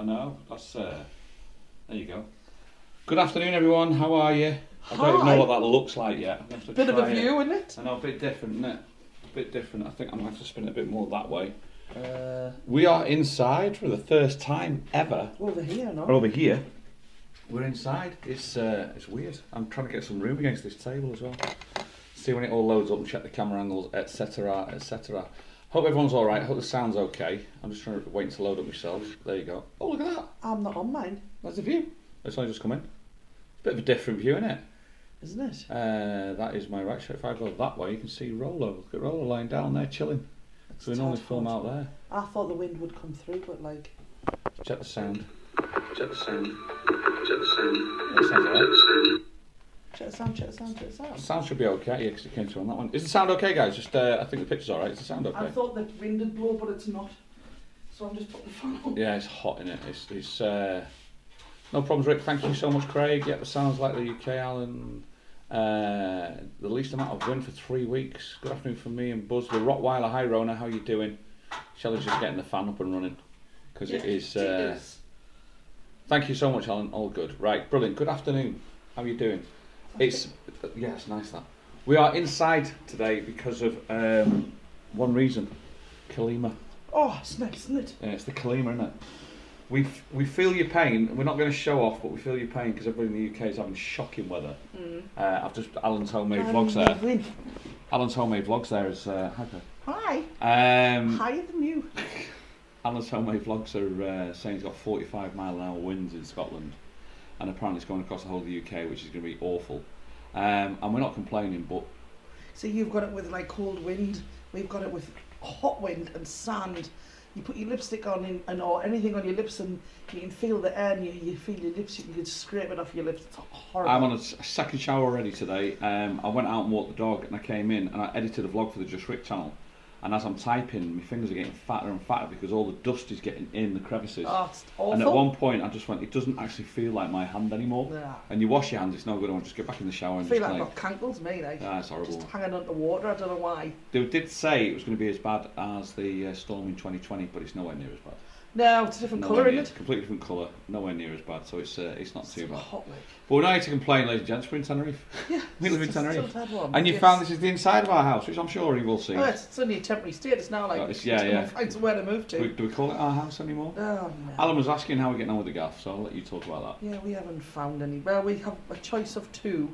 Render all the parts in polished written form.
I know. That's there you go. Good afternoon, everyone. How are you? I don't even know what that looks like yet. Bit of a view, isn't it? I know, a bit different, isn't it? A bit different. I think I'm going to have to spin it a bit more that way. We are inside for the first time ever. Over here, no? Over here. We're inside. It's weird. I'm trying to get some room against this table as well. See when it all loads up and check the camera angles, etc., etc. Hope everyone's all right. Hope the sound's okay. I'm just trying to wait to load up myself. There you go. Oh, look at that. I'm not on mine. That's the view. It's only just come in. It's a bit of a different view, isn't it? Isn't it? That is my right shot. If I go that way, you can see Rollo. Look at Rollo lying down there, chilling. So we normally film out there. I thought the wind would come through, but like... Check the sound. Check the sound. Check the sound. That sounds alright. Check the sound, check the sound, check the sound. The sound should be okay, yeah, because it came through on that one. Is the sound okay, guys? Just, I think the picture's alright. Is the sound okay? I thought the wind would blow, but it's not. So I'm just putting the phone on. Yeah, it's hot in it. It's no problems, Rick. Thank you so much, Craig. Yeah, it sounds like the UK, Alan. The least amount of wind for 3 weeks. Good afternoon from me and Buzz. The Rottweiler. Hi, Rona. How you doing? Shelley's just getting the fan up and running because it is. Thank you so much, Alan. All good. Right, brilliant. Good afternoon. How are you doing? It's nice that. We are inside today because of one reason. Calima. Oh, it's nice, isn't it? Yeah, it's the Calima, isn't it? We feel your pain. We're not going to show off, but we feel your pain because everybody in the UK is having shocking weather. I've just Alan's homemade vlogs there. Alan's homemade vlogs there is hi. Higher than you. Alan's homemade vlogs are saying he's got 45-mile-an-hour winds in Scotland, and apparently it's going across the whole of the UK, which is going to be awful. And we're not complaining, but so you've got it with like cold wind. We've got it with hot wind and sand. You put your lipstick on or anything on your lips and you can feel the air and you feel your lips, you can scrape it off your lips. It's horrible. I'm on a second shower already today. I went out and walked the dog and I came in and I edited a vlog for the Just Rick channel. And as I'm typing, my fingers are getting fatter and fatter because all the dust is getting in the crevices. Oh, it's awful. And at one point I just went, it doesn't actually feel like my hand anymore. Yeah. And you wash your hands, it's no good. I want to just get back in the shower and I feel just like I've got cankles, me, like. Ah, it's horrible. Just hanging under water, I don't know why. They did say it was going to be as bad as the storm in 2020, but it's nowhere near as bad. No, it's a different colour, isn't it? Completely different colour, nowhere near as bad, so it's not too bad. Hot, like. But we're not here to complain, ladies and gents. We're in Tenerife. Yeah, we live in Tenerife. And you yes. found this is the inside of our house, which I'm sure you will see. Oh, it's only a temporary state. It's now like find somewhere to move to. Do we call it our house anymore? Oh no. Alan was asking how we're getting on with the gaff, so I'll let you talk about that. Yeah, we haven't found any. Well, we have a choice of two.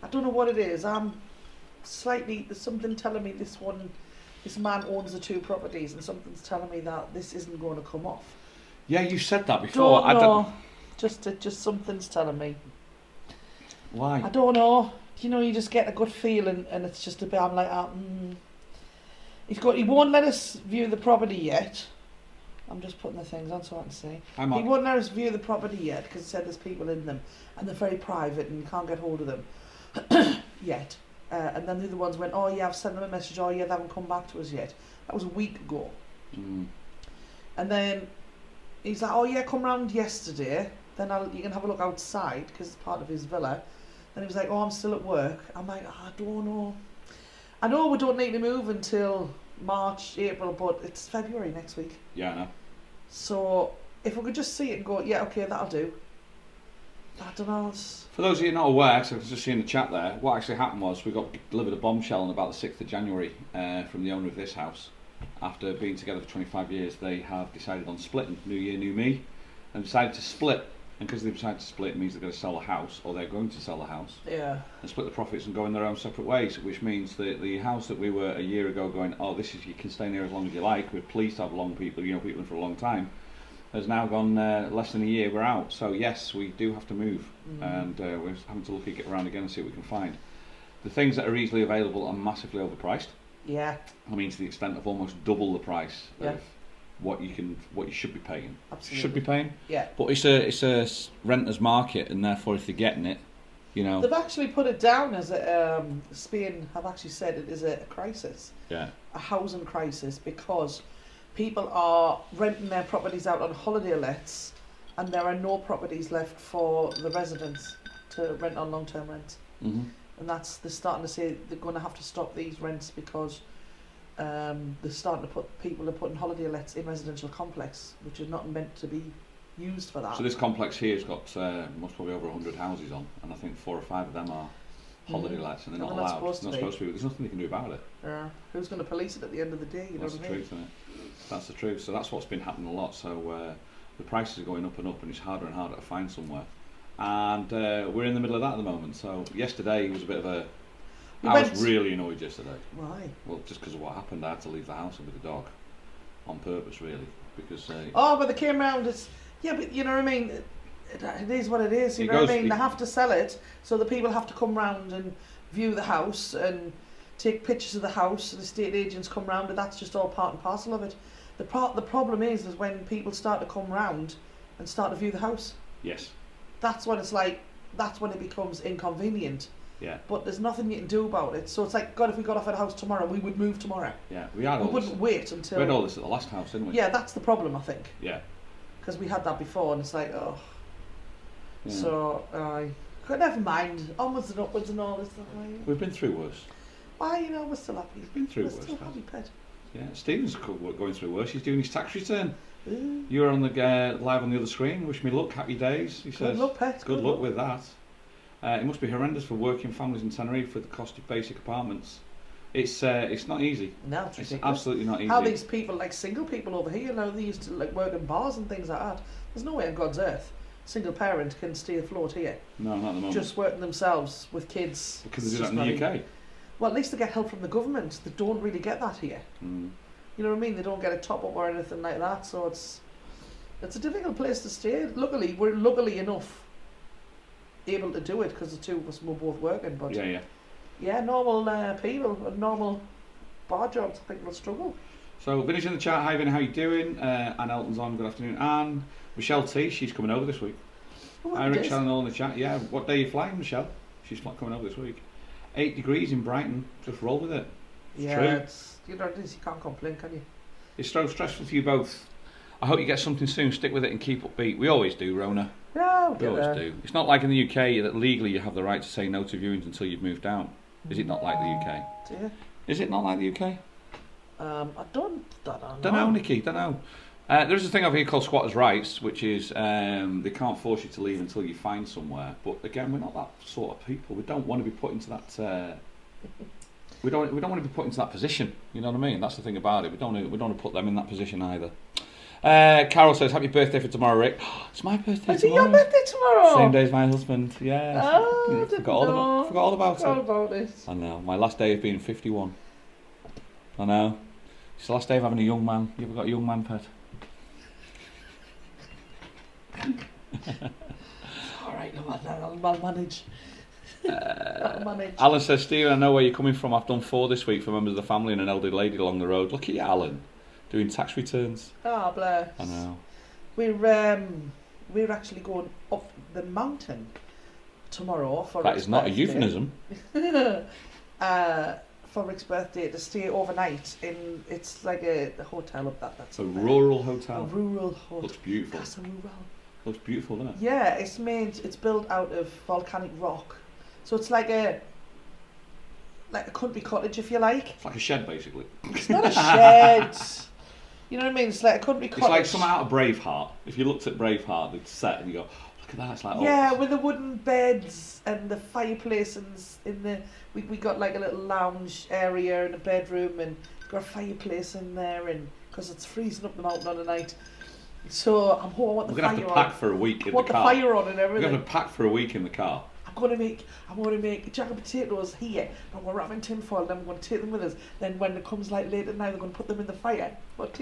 I don't know what it is. There's something telling me this man owns the two properties, and something's telling me that this isn't going to come off. Yeah, you said that before. I don't know. Just something's telling me. Why? I don't know. You just get a good feeling, and it's just a bit. I'm like, he won't let us view the property yet. I'm just putting the things on so I can see. He won't let us view the property yet because he said there's people in them, and they're very private, and you can't get hold of them yet. And then the other ones went, oh yeah, I've sent them a message. Oh yeah, they haven't come back to us yet. That was a week ago. And then he's like, oh yeah, come round yesterday. Then you can have a look outside because it's part of his villa. Then he was like, oh, I'm still at work. I'm like, I don't know. I know we don't need to move until March, April, but it's February next week. Yeah, I know. So if we could just see it and go, yeah, okay, that'll do. I don't know. For those of you not aware, so I was just seeing the chat there, what actually happened was we got delivered a bombshell on about the 6th of January from the owner of this house. After being together for 25 years, they have decided on splitting. New year, new me. And decided to split. And because they've decided to split, it means they're going to sell the house, or they're going to sell the house. Yeah. And split the profits and go in their own separate ways, which means that the house that we were a year ago going, oh, this is, you can stay in here as long as you like, we're pleased to have people in for a long time, has now gone less than a year, we're out. So yes, we do have to move. And we're having to look at get around again and see what we can find. The things that are easily available are massively overpriced. Yeah. I mean, to the extent of almost double the price of what you should be paying. Absolutely. Should be paying. Yeah. But it's a renter's market, and therefore, if they're getting it, they've actually put it down as Spain have actually said it is a crisis. Yeah. A housing crisis because people are renting their properties out on holiday lets, and there are no properties left for the residents to rent on long-term rent. Mm-hmm. And they're starting to say they're going to have to stop these rents because they're starting to people are putting holiday lets in residential complex, which is not meant to be used for that. So this complex here has got most probably over 100 houses on, and I think 4 or 5 of them are holiday lets, and they're not allowed. They're not supposed to be. There's nothing they can do about it. Yeah. Who's going to police it at the end of the day? You know what I mean? That's the truth, isn't it? That's the truth. So that's what's been happening a lot. So the prices are going up, and it's harder and harder to find somewhere. And we're in the middle of that at the moment. So yesterday was a bit of a... I was really annoyed yesterday. Why? Well, just because of what happened. I had to leave the house with the dog on purpose, really, because... but they came round. Yeah, but you know what I mean? It is what it is, you know what I mean? They have to sell it, so the people have to come round and view the house and take pictures of the house, and the estate agents come round, and that's just all part and parcel of it. The problem is when people start to come round and start to view the house. Yes. That's when it becomes inconvenient. Yeah. But there's nothing you can do about it. So it's like, God, if we got off at a house tomorrow, we would move tomorrow. Yeah, we wouldn't wait until... We had all this at the last house, didn't we? Yeah, that's the problem, I think. Yeah. Because we had that before, and it's like, oh... Yeah. So, never mind. Onwards and upwards and all this stuff. We've been through worse. Why, we're still happy. We've been through worse. We're still happy, pet. Yeah, Stephen's going through worse. He's doing his tax return. Ooh. You were on the live on the other screen. Wish me luck, happy days. He says. Good luck, pet. Good luck with that. It must be horrendous for working families in Tenerife for the cost of basic apartments. It's not easy. No, it's ridiculous. Absolutely not easy. How these people, like single people over here, they used to like work in bars and things like that. There's no way on God's earth single parent can stay afloat here. No, not at the moment. Just working themselves with kids. Because they do that in the UK. Well, at least they get help from the government. They don't really get that here. Mm. You know what I mean? They don't get a top up or anything like that. So it's a difficult place to stay. Luckily, we're luckily enough able to do it because the two of us were both working. But yeah, normal people, normal bar jobs, I think will struggle. So Vinny's in the chat. Hi Vinny, how you doing? Anne Elton's on. Good afternoon. Anne, Michelle T, she's coming over this week. Hi Rick, Shelley, all in the chat. Yeah, what day are you flying, Michelle? She's coming over this week. 8 degrees in Brighton. Just roll with it. It's you can't complain, can you? It's so stressful for you both. I hope you get something soon. Stick with it and keep upbeat. We always do, Rona. Yeah, we always do. It's not like in the UK that legally you have the right to say no to viewings until you've moved out. Is it not like the UK? Yeah. Is it not like the UK? I don't know. Don't know, Nikki. Don't know. There's a thing over here called squatters' rights, which is they can't force you to leave until you find somewhere. But again, we're not that sort of people. We don't want to be put into that. We don't want to be put into that position. You know what I mean? That's the thing about it. We don't want to put them in that position either. Carol says, "Happy birthday for tomorrow, Rick." It's my birthday tomorrow. Is it your birthday tomorrow? Same day as my husband. Yeah. Oh, forgot all about it. I know. My last day of being 51. I know. It's the last day of having a young man. You ever got a young man, pet? Alright, I'll manage. Alan says, "Steve, I know where you're coming from. I've done 4 this week for members of the family and an elderly lady along the road." Look at you, Alan, doing tax returns. Oh, bless. I know. We're actually going up the mountain tomorrow for that Rick's is not birthday. a euphemism. For Rick's birthday to stay overnight in, it's like a hotel up that's a rural hotel. A rural hotel. Looks beautiful. That's a rural. Looks beautiful, doesn't it? Yeah, it's built out of volcanic rock, so it's like a country cottage, if you like. It's like a shed, basically. It's not a shed. You know what I mean? It's like a country cottage. It's like something out of Braveheart. If you looked at Braveheart, the set, and you go, look at that. It's like with the wooden beds and the fireplace, and we got like a little lounge area and a bedroom, and got a fireplace in there, and because it's freezing up the mountain on a night. So I want the fire on. We're gonna have to pack for a week in the car. Want the fire on and everything. We're gonna have to pack for a week in the car. I'm gonna make jacket potatoes here. And we're wrapping tin foil. Then we're gonna take them with us. Then when it comes like late at night, we're gonna put them in the fire. What?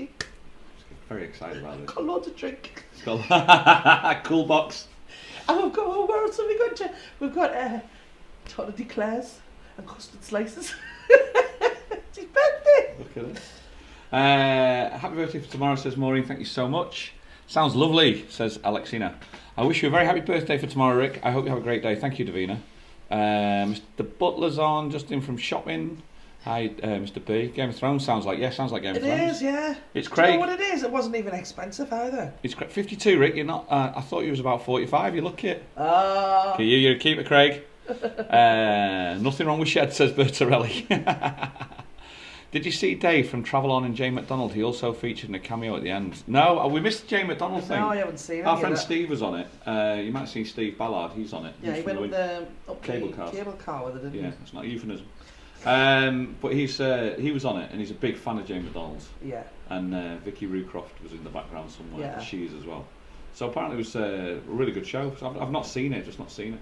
Very excited about this. Got loads of drink. It's got cool box. And we've got what else have we got? We've got chocolate eclairs and custard slices. It's his birthday. Look at it. Happy birthday for tomorrow, says Maureen. Thank you so much. Sounds lovely, says Alexina. I wish you a very happy birthday for tomorrow, Rick. I hope you have a great day. Thank you, Davina. Mr. Butler's on, just in from shopping. Hi, Mr. B. Game of Thrones sounds like Game of Thrones. It is, yeah. It's Craig. Do you know what it is? It wasn't even expensive either. It's 52, Rick. You're not. I thought you was about 45. You look it. Okay, you're a keeper, Craig. Nothing wrong with shed, says Bertarelli. Did you see Dave from Travel On and Jay McDonald? He also featured in a cameo at the end. No, we missed the Jay McDonald thing. No, I haven't seen it. Our friend Steve was on it. You might have seen Steve Ballard. He's on it. Yeah, he went up cable car with it, didn't he? Yeah, it's not a euphemism. But he was on it, and he's a big fan of Jay McDonald's. Yeah. And Vicky Rucroft was in the background somewhere. Yeah. She is as well. So apparently it was a really good show. So I've not seen it, just not seen it.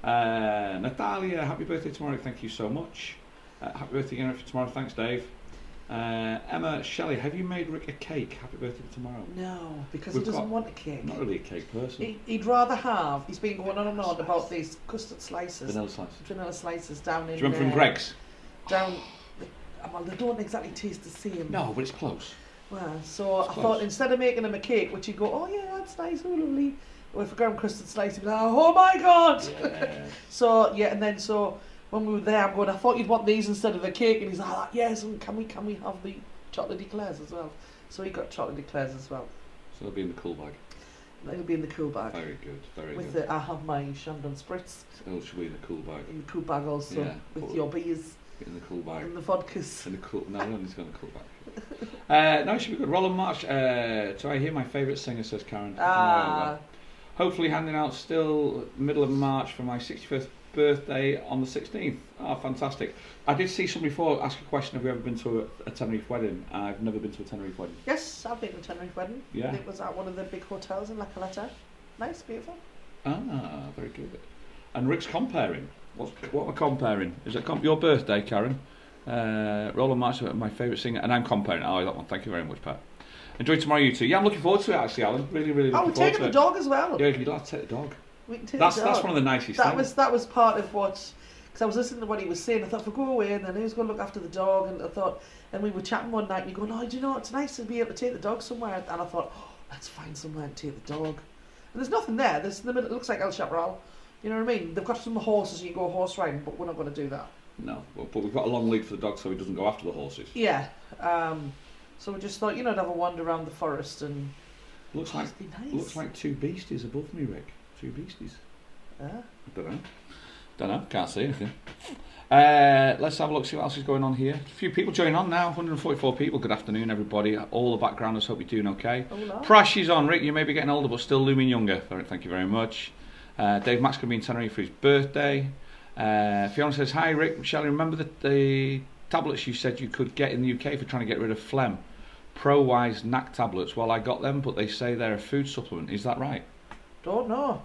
Natalia, happy birthday tomorrow. Thank you so much. Happy birthday again for tomorrow. Thanks, Dave. Emma, Shelley, have you made Rick a cake? Happy birthday tomorrow. No, because he doesn't want a cake. Not really a cake person. He'd rather have. He's been going on and on about these custard slices. Vanilla slices down in. Do you remember from Greg's? Well, they don't exactly taste the same. No, but it's close. Well, so I thought instead of making him a cake, which he'd go, oh yeah, that's nice, oh lovely. Well, if I got him custard slice, he'd be like, oh my god. Yeah. So when we were there, I'm going, I thought you'd want these instead of a cake, and he's like, yes, and can we have the chocolate eclairs as well? So he got chocolate eclairs as well. So they'll be in the cool bag. They'll be in the cool bag. Very good, very good. With I have my Chandon Spritz. Oh, should be in the cool bag. In the cool bag also, yeah, with your beers. In the cool bag. And the vodkas. In the cool. No, no, it's got the cool bag. No, it should be good. Roland March. So I hear my favourite singer, says Karen. Hopefully handing out still middle of March for my 61st birthday on the 16th. Oh, fantastic. I did see somebody before ask a question, have you ever been to a Tenerife wedding? I've never been to a Tenerife wedding. Yes, I've been to a Tenerife wedding. Yeah. It was at one of the big hotels in La Caleta. Nice, beautiful. Ah, very good. And Rick's comparing. What am I comparing? Is it your birthday, Karen? Roland March, my favourite singer, and I'm comparing. Oh, that one. Thank you very much, Pat. Enjoy tomorrow, you two. Yeah, I'm looking forward to it, actually, Alan. Really, really looking forward to it. Oh, we're taking the dog as well. Yeah, you'd like to take the dog. We can take that's the dog. That's one of the nicest things. That was part of what... Because I was listening to what he was saying. I thought, if I go away, and then who's going to look after the dog? And I thought... And we were chatting one night, and you're going, oh, do you know, it's nice to be able to take the dog somewhere. And I thought, oh, let's find somewhere to take the dog. And there's nothing there. There's in the middle, it looks like El Chaparral. You know what I mean? They've got some horses, you go horse riding, but we're not going to do that. No, but we've got a long lead for the dog so he doesn't go after the horses. Yeah. So we just thought, have a wander around the forest and... Looks like two beasties above me, Rick. Two beasties. Yeah. Don't know. Can't see anything. Let's have a look, see what else is going on here. A few people joining on now. 144 people. Good afternoon, everybody. All the backgrounders, hope you're doing okay. Hola. Prash is on. Rick, you may be getting older, but still looming younger. Thank you very much. Dave Mack's going to be in Tenerife for his birthday. Fiona says, hi, Rick. Shelley, remember the tablets you said you could get in the UK for trying to get rid of phlegm? ProWise NAC tablets. Well, I got them, but they say they're a food supplement. Is that right? Don't know.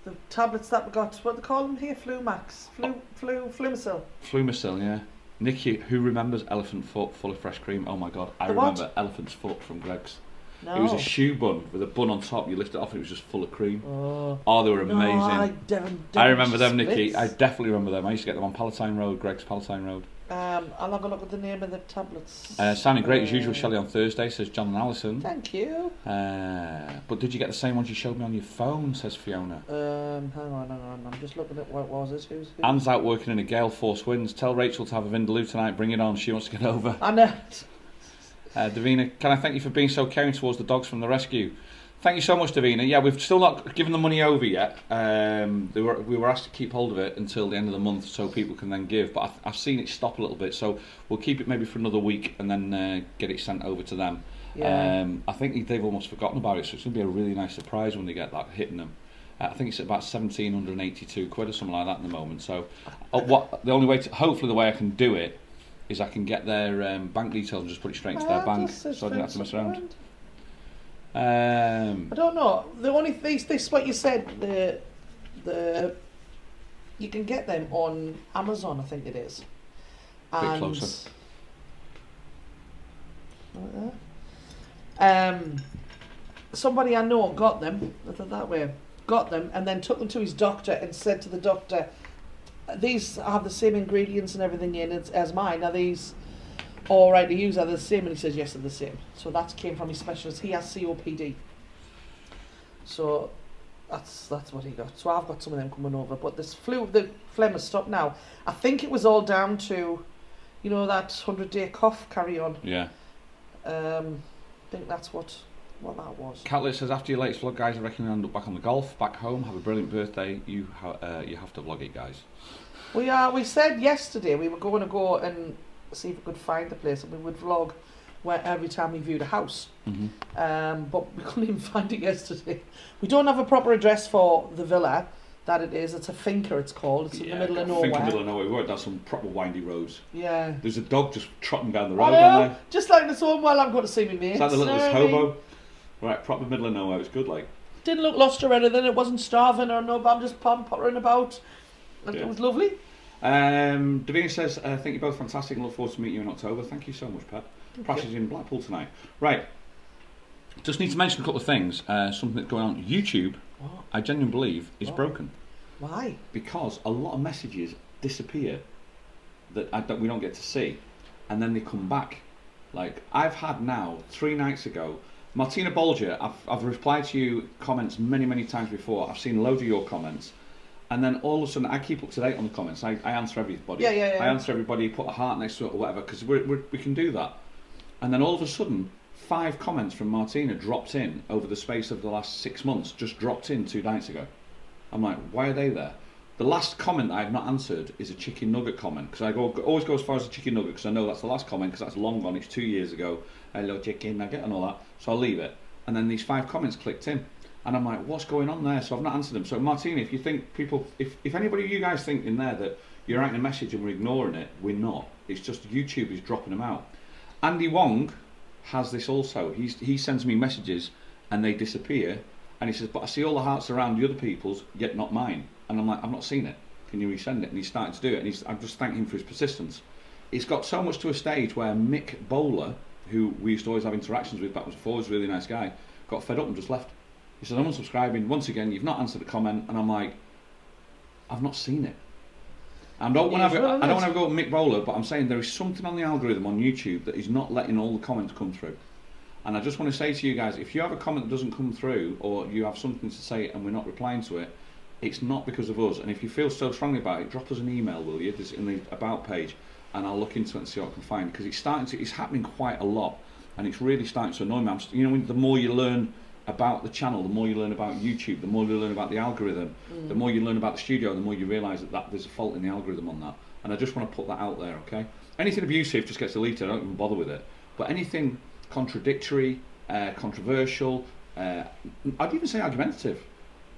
The tablets that we got, what do they call them here? Flumasil. Flumasil, yeah. Nikki, who remembers elephant foot full of fresh cream? Oh my god, I remember elephant's foot from Greg's. No. It was a shoe bun with a bun on top. You lift it off and it was just full of cream. Oh, they were amazing. I remember them, Nikki. I definitely remember them. I used to get them on Palatine Road, Greg's Palatine Road. I'll have a look at the name of the tablets. Sounding great as usual, Shelley, on Thursday, says John and Alison. Thank you. But did you get the same ones you showed me on your phone, says Fiona. Hang on. I'm just looking at what was it. Who's? Anne's out working in a gale force winds. Tell Rachel to have a Vindaloo tonight. Bring it on. She wants to get over. I know. Davina, can I thank you for being so caring towards the dogs from the rescue? Thank you so much, Davina. Yeah, we've still not given the money over yet. We were asked to keep hold of it until the end of the month so people can then give. But I've seen it stop a little bit, so we'll keep it maybe for another week and then get it sent over to them. Yeah. I think they've almost forgotten about it, so it's going to be a really nice surprise when they get that hitting them. I think it's about 1,782 quid or something like that at the moment. So, the only way hopefully the way I can do it is I can get their bank details and just put it straight into their bank, so I don't have to mess around. I don't know. The only this what you said. The you can get them on Amazon, I think it is. A bit closer. Somebody I know got them. That way, got them, and then took them to his doctor and said to the doctor, "These have the same ingredients and everything in it as mine. Are these all right to use? Are they the same?" And he says, "Yes, they're the same." So that came from his specialist. He has COPD. So that's what he got. So I've got some of them coming over. But the phlegm has stopped now. I think it was all down to, that 100-day cough carry on. Yeah. I think that's what that was. Catlet says, after your latest vlog, guys, I reckon you end up back on the golf, back home. Have a brilliant birthday. You have to vlog it, guys. We said yesterday we were going to go and see if we could find the place, and we would vlog where every time we viewed a house. But we couldn't even find it yesterday. We don't have a proper address for the villa that it is. It's a finca, it's called. It's in the middle of nowhere. Finca, middle of nowhere. We worked down some proper windy roads. Yeah. There's a dog just trotting down the road down there. Just like this one while I'm going to see me mates. It's like the littlest hobo. Right, proper middle of nowhere. It's good, like. Didn't look lost or anything. It wasn't starving or no, but I'm just pottering about. It was lovely. Davina says, I think you're both fantastic and look forward to meeting you in October. Thank you so much, Pat. Crash is in Blackpool tonight. Right. Just need to mention a couple of things. Something that's going on. YouTube, I genuinely believe, is broken. Why? Because a lot of messages disappear that we don't get to see, and then they come back. Like, I've had now, 3 nights ago, Martina Bolger, I've replied to you comments many times before. I've seen loads of your comments. And then all of a sudden, I keep up to date on the comments. I answer everybody. Yeah. I answer everybody, put a heart next to it or whatever, because we can do that. And then all of a sudden, 5 comments from Martina dropped in over the space of the last 6 months, just dropped in 2 nights ago. I'm like, why are they there? The last comment that I have not answered is a chicken nugget comment, because I always go as far as a chicken nugget, because I know that's the last comment, because that's long gone, it's 2 years ago. Hello, chicken nugget and all that. So I'll leave it. And then these 5 comments clicked in. And I'm like, what's going on there? So I've not answered them. So Martina, if you think people, if anybody of you guys think in there that you're writing a message and we're ignoring it, we're not. It's just YouTube is dropping them out. Andy Wong has this also. He sends me messages and they disappear. And he says, but I see all the hearts around the other people's, yet not mine. And I'm like, I've not seen it. Can you resend it? And he's starting to do it. And I'm just thanking him for his persistence. It's got so much to a stage where Mick Bowler, who we used to always have interactions with backwards and forwards, really nice guy, got fed up and just left. He said, I'm unsubscribing. Once again, you've not answered the comment. And I'm like, I've not seen it. I don't want to go with Mick Bowler, but I'm saying there is something on the algorithm on YouTube that is not letting all the comments come through. And I just want to say to you guys, if you have a comment that doesn't come through, or you have something to say and we're not replying to it, it's not because of us. And if you feel so strongly about it, drop us an email, will you? There's in the About page, and I'll look into it and see what I can find. Because it's happening quite a lot, and it's really starting to annoy me. The more you learn about the channel, the more you learn about YouTube, the more you learn about the algorithm, the more you learn about the studio, the more you realise that there's a fault in the algorithm on that. And I just want to put that out there, okay? Anything abusive just gets deleted, I don't even bother with it. But anything contradictory, controversial, I'd even say argumentative,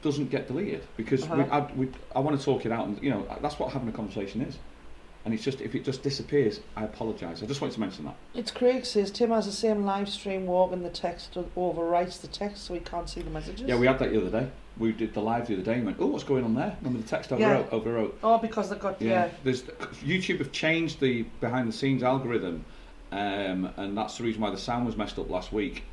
doesn't get deleted, because I want to talk it out, and that's what having a conversation is. And it's just, if it just disappears, I apologise. I just wanted to mention that. It's Craig says Tim has the same live stream walking the text overwrites the text so he can't see the messages. Yeah, we had that the other day. We did the live the other day and went, oh, what's going on there? Remember the text overwrote. Oh, because they got, YouTube have changed the behind the scenes algorithm, and that's the reason why the sound was messed up last week.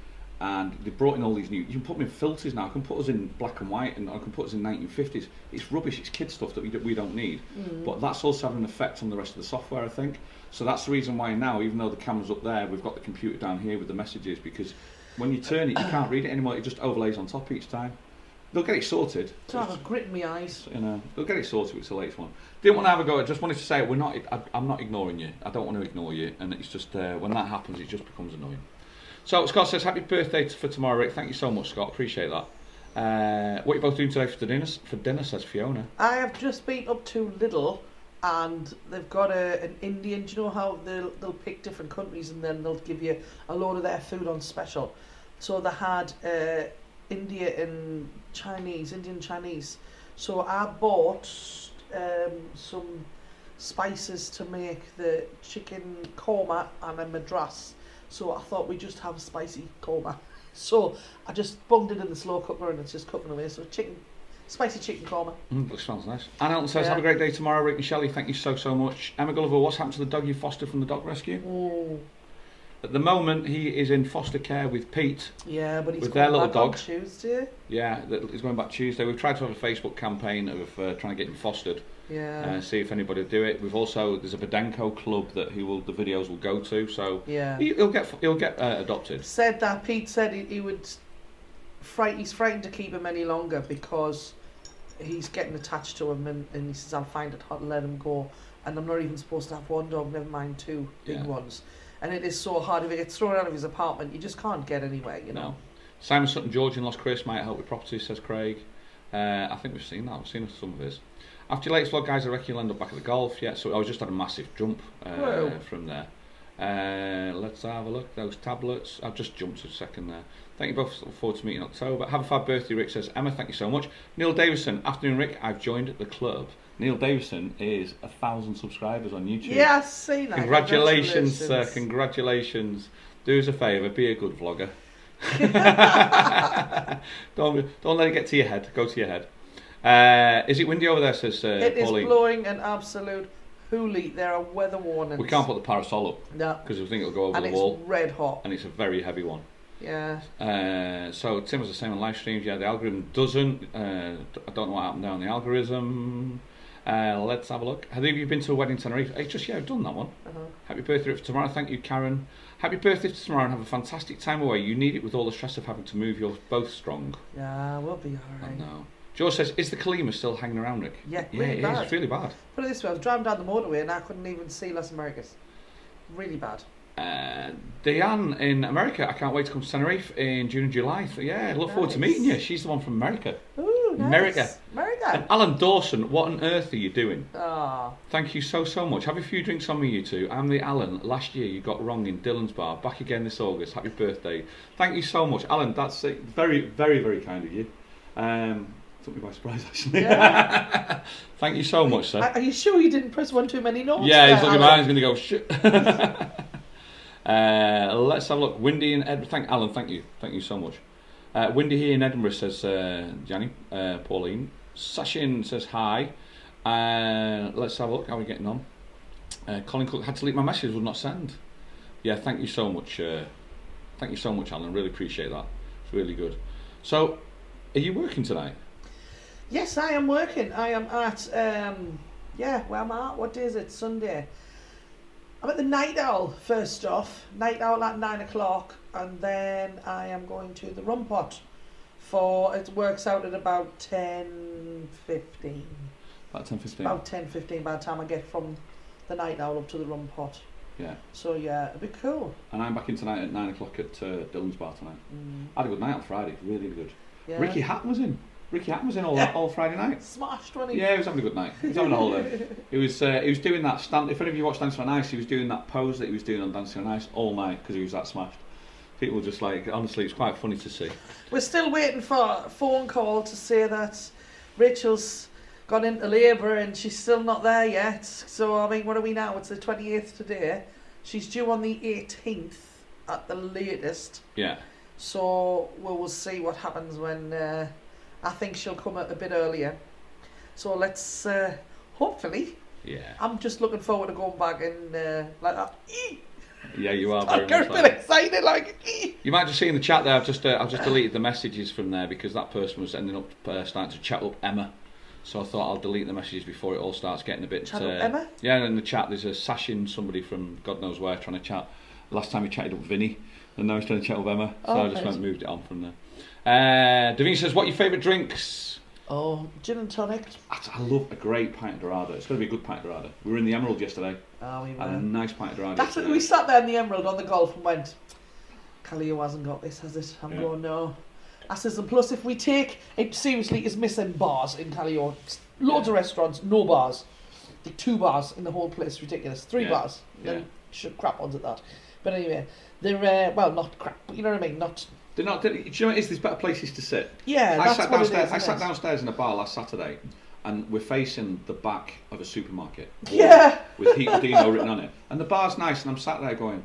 And they brought in all these new, you can put them in filters now, I can put us in black and white, and I can put us in 1950s. It's rubbish, it's kid stuff that we don't need. But that's also having an effect on the rest of the software, I think. So that's the reason why now, even though the camera's up there, we've got the computer down here with the messages, because when you turn it, you can't read it anymore, it just overlays on top each time. They'll get it sorted. It's like a grit in my eyes. They'll get it sorted, it's the latest one. Didn't want to have a go, I just wanted to say, I'm not ignoring you. I don't want to ignore you, and it's just, when that happens, it just becomes annoying. So Scott says, happy birthday for tomorrow, Rick. Thank you so much, Scott. Appreciate that. What are you both doing today for dinner, says Fiona. I have just been up to Lidl, and they've got an Indian. Do you know how they'll pick different countries and then they'll give you a load of their food on special? So they had Indian Chinese. So I bought some spices to make the chicken korma and a madras. So I thought we'd just have a spicy korma. So I just bunged it in the slow cooker and it's just cooking away. So spicy chicken korma. That sounds nice. Anne Elton says, have a great day tomorrow, Rick and Shelley. Thank you so much. Emma Gulliver, what's happened to the dog you fostered from the dog rescue? At the moment, he is in foster care with Pete. Yeah, but he's with their little back dog on Tuesday. Yeah, he's going back Tuesday. We've tried to have a Facebook campaign of trying to get him fostered. Yeah. See if anybody will do it. There's a Bedenko club that the videos will go to. So yeah, he'll get adopted. Said that Pete said he would. He's frightened to keep him any longer because he's getting attached to him, and he says I'll find it hard to let him go. And I'm not even supposed to have one dog, never mind 2 big ones. And it is so hard if it gets thrown out of his apartment, you just can't get anywhere, you know. No. Simon Sutton George in Lost Chris might help with property, says Craig. I think we've seen that. We've seen some of his. After your latest vlog, guys, I reckon you'll end up back at the golf. Yeah, so I was just had a massive jump from there. Let's have a look. Those tablets. I've just jumped a second there. Thank you both. Look forward to meeting in October. Have a fab birthday, Rick says. Emma, thank you so much. Neil Davison. Afternoon, Rick. I've joined the club. Neil Davison is 1,000 subscribers on YouTube. Yeah, I've seen that. Congratulations, sir. Congratulations. Do us a favour. Be a good vlogger. don't let it get to your head. Go to your head. Is it windy over there? Says Pauline. It is blowing an absolute hoolie. There are weather warnings. We can't put the parasol up. No. Because we think it'll go over the wall. wall. And it's red hot. And it's a very heavy one. Yeah. So Tim was the same on live streams. Yeah, the algorithm doesn't. I don't know what happened down the algorithm. Let's have a look. Have you been to a wedding in Tenerife? I've done that one. Happy birthday for tomorrow. Thank you, Karen. Happy birthday for tomorrow and have a fantastic time away. You need it with all the stress of having to move. You're both strong. Yeah, we'll be alright. I know. George says, is the Calima still hanging around, Rick? Yeah, really bad. It's really bad. Put it this way, I was driving down the motorway and I couldn't even see Las Americas. Really bad. Diane in America, I can't wait to come to Tenerife in June and July. So, yeah, look forward to meeting you. She's the one from America. Ooh, nice. America. And Alan Dawson, what on earth are you doing? Oh. Thank you so much. Have a few drinks on me, you two. I'm the Alan. Last year you got wrong in Dylan's bar. Back again this August. Happy birthday. Thank you so much. Alan, that's very, very, very kind of you. Took me by surprise, actually. Yeah. Thank you so much, sir. Are you sure you didn't press one too many notes? Yeah, he's looking around, he's going to go, shit. Let's have a look. Windy in Edinburgh. Alan, thank you so much. Windy here in Edinburgh, says Janny, Pauline. Sashin says hi. Let's have a look. How are we getting on? Colin Cook had to delete my message, would not send. Yeah, thank you so much. Thank you so much, Alan. Really appreciate that. It's really good. So, are you working tonight? Yes, I am working. I am at, where am I at? What day is it? Sunday. I'm at the Night Owl, first off. Night Owl at 9 o'clock. And then I am going to the Rum Pot it works out at about 10:15. About 10:15? About 10:15 by the time I get from the Night Owl up to the Rum Pot. Yeah. So yeah, it'll be cool. And I'm back in tonight at 9 o'clock at Dylan's bar tonight. I had a good night on Friday, really good. Yeah. Ricky Hatton was in all Friday night. Smashed, wasn't he? Yeah, he was having a good night. He was having a holiday. He was doing that stand. If any of you watched Dancing on Ice, he was doing that pose that he was doing on Dancing on Ice all night because he was that smashed. People just honestly, it's quite funny to see. We're still waiting for a phone call to say that Rachel's gone into labour and she's still not there yet. So, I mean, what are we now? It's the 28th today. She's due on the 18th at the latest. Yeah. So, we'll see what happens when... I think she'll come a bit earlier. So, let's... hopefully... Yeah. I'm just looking forward to going back and like that. Yeah, you are very much. I'm a bit excited, like. You might just see in the chat there. I've just deleted the messages from there because that person was ending up starting to chat up Emma. So I thought I'll delete the messages before it all starts getting a bit. Chat up Emma. Yeah, and in the chat there's a Sashin, somebody from God knows where, trying to chat. Last time he chatted up Vinny, and now he's trying to chat up Emma. So I just moved it on from there. Davina says, "What are your favourite drinks?" Oh, gin and tonic. I love a great pint of Dorado. It's got to be a good pint of Dorado. We were in the Emerald yesterday. Oh, we were. And a nice pint of Dorado. That's what we sat there in the Emerald on the golf and went, Calima hasn't got this, has it? I'm going, no. I says, and plus if we take it seriously, it's missing bars in Calima. Loads of restaurants, no bars. The 2 bars in the whole place, ridiculous. 3 bars. Then crap ones at that. But anyway, they're, not crap, but you know what I mean? Do you know what it is? There's better places to sit. Yeah, I sat downstairs in a bar last Saturday, and we're facing the back of a supermarket. Yeah. With Heat Dino written on it, and the bar's nice, and I'm sat there going,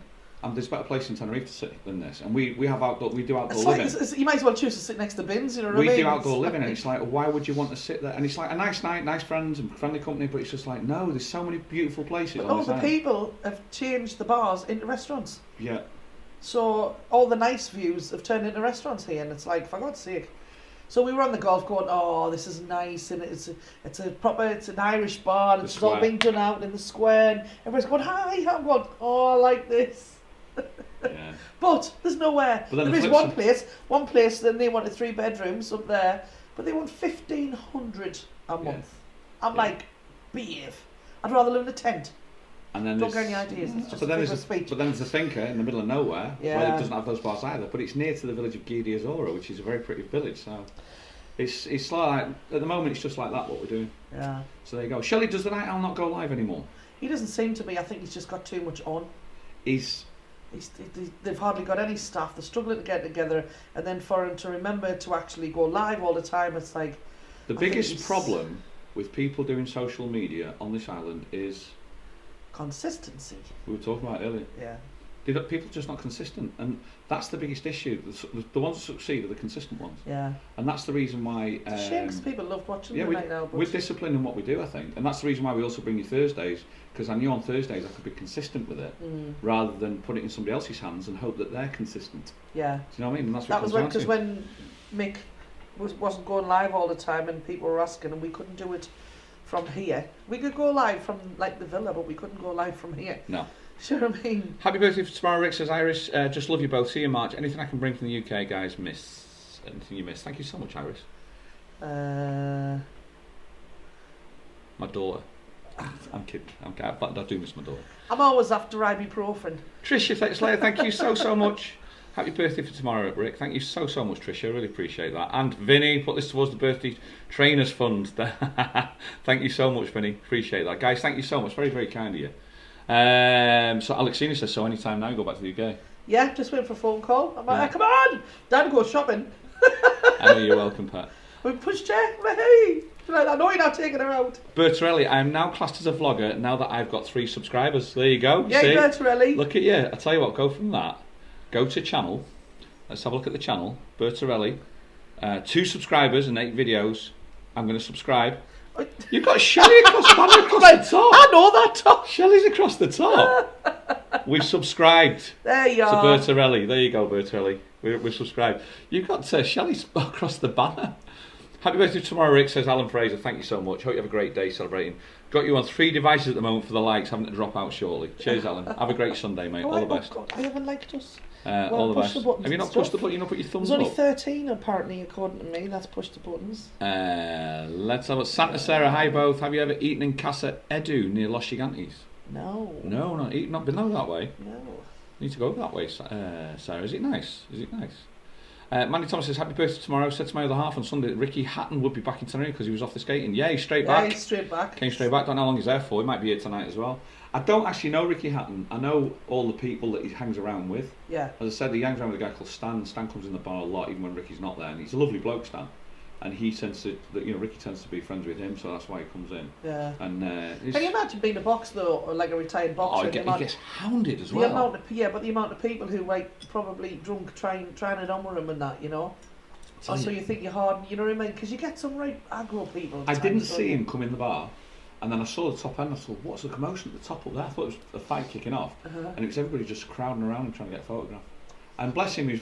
there's a better place in Tenerife to sit than this, and we do outdoor living. You might as well choose to sit next to bins. You know what I mean? We do outdoor living, and it's like, why would you want to sit there? And it's like a nice night, nice friends and friendly company, but it's just like, no, there's so many beautiful places. But all the people have changed the bars into restaurants. Yeah. So all the nice views have turned into restaurants here, and it's like, for God's sake. So we were on the golf going, oh, this is nice, and it's an Irish bar, and it's all been done out in the square, and everyone's going, hi, I'm going, oh, I like this. Yeah. But there's nowhere. There is one place, then they wanted 3 bedrooms up there, but they want $1,500 a month. Yeah. I'm like, behave. I'd rather live in a tent. And then don't get any ideas. It's just but then there's a thinker in the middle of nowhere where it doesn't have those bars either. But it's near to the village of Guidi Azora, which is a very pretty village. So It's like at the moment it's just like that what we're doing. Yeah. So there you go. Shelley, does the Night Owl not go live anymore? He doesn't seem to be. I think he's just got too much on. They've hardly got any staff. They're struggling to get together, and then for him to remember to actually go live all the time, it's like the biggest problem with people doing social media on this island is consistency. We were talking about it earlier. Yeah. People are just not consistent, and that's the biggest issue. The ones that succeed are the consistent ones. Yeah. And that's the reason why. It's a shame because people love watching them right now. We're disciplined in what we do, I think, and that's the reason why we also bring you Thursdays, because I knew on Thursdays I could be consistent with it, rather than put it in somebody else's hands and hope that they're consistent. Yeah. Do you know what I mean? And that's what that was because when Mick wasn't going live all the time, and people were asking, and we couldn't do it from here. We could go live from like the villa, but we couldn't go live from here. No. Sure, I mean. Happy birthday for tomorrow, Rick, says Iris. Just love you both. See you in March. Anything I can bring from the UK, guys, miss. Anything you miss. Thank you so much, Iris. My daughter. I'm kidding. But I do miss my daughter. I'm always after ibuprofen. Tricia Slayer, thank you so much. Happy birthday for tomorrow, Rick. Thank you so much, Tricia. I really appreciate that. And Vinny, put this towards the birthday trainers fund. Thank you so much, Vinny. Appreciate that. Guys, thank you so much. Very, very kind of you. So Alexina says, so anytime now, go back to the UK. Yeah, just wait for a phone call. I'm like, come on, Dad, go shopping. I know, you're welcome, Pat. We pushed her. Hey, I know you're not taking her out. Bertarelli, I am now classed as a vlogger now that I've got 3 subscribers. There you go. Yeah, see? Bertarelli. Look at you. I tell you what, go from that. Go to channel. Let's have a look at the channel. Bertarelli. 2 subscribers and 8 videos. I'm going to subscribe. You've got Shelley across the top. I know that top. Shelley's across the top. We've subscribed. There you are. To Bertarelli. There you go, Bertarelli. We're subscribed. You've got Shelley across the banner. Happy birthday tomorrow, Rick, says Alan Fraser. Thank you so much. Hope you have a great day celebrating. Got you on 3 devices at the moment for the likes, having to drop out shortly. Cheers, Alan. Have a great Sunday, mate. All the best. God, I haven't liked us. All the best. Have you not pushed the button? You not put your thumbs up? There's only 13 apparently, according to me. That's pushed the buttons. Let's have a Santa Sarah. Hi both. Have you ever eaten in Casa Edu near Los Gigantes? No. No, not been that way. No. Need to go that way, Sarah. Is it nice? Mandy Thomas says, happy birthday tomorrow. Said to my other half on Sunday that Ricky Hatton would be back in Tenerife because he was off the skating. Yeah, he's straight back. He's straight back. Came straight back. Don't know how long he's there for. He might be here tonight as well. I don't actually know Ricky Hatton. I know all the people that he hangs around with. Yeah. As I said, he hangs around with a guy called Stan. Stan comes in the bar a lot, even when Ricky's not there. And he's a lovely bloke, Stan. And he tends to, Ricky tends to be friends with him, so that's why he comes in. Yeah. And can you imagine being a boxer though, or like a retained boxer? Oh, he gets hounded as well. But the amount of people who probably drunk trying it on with him and that, So you think you're hard, you know what I mean? Because you get some right aggro people. I didn't see him come in the bar, and then I saw the top end. I thought, what's the commotion at the top up there? I thought it was a fight kicking off, and it was everybody just crowding around and trying to get a photograph. And bless him, he's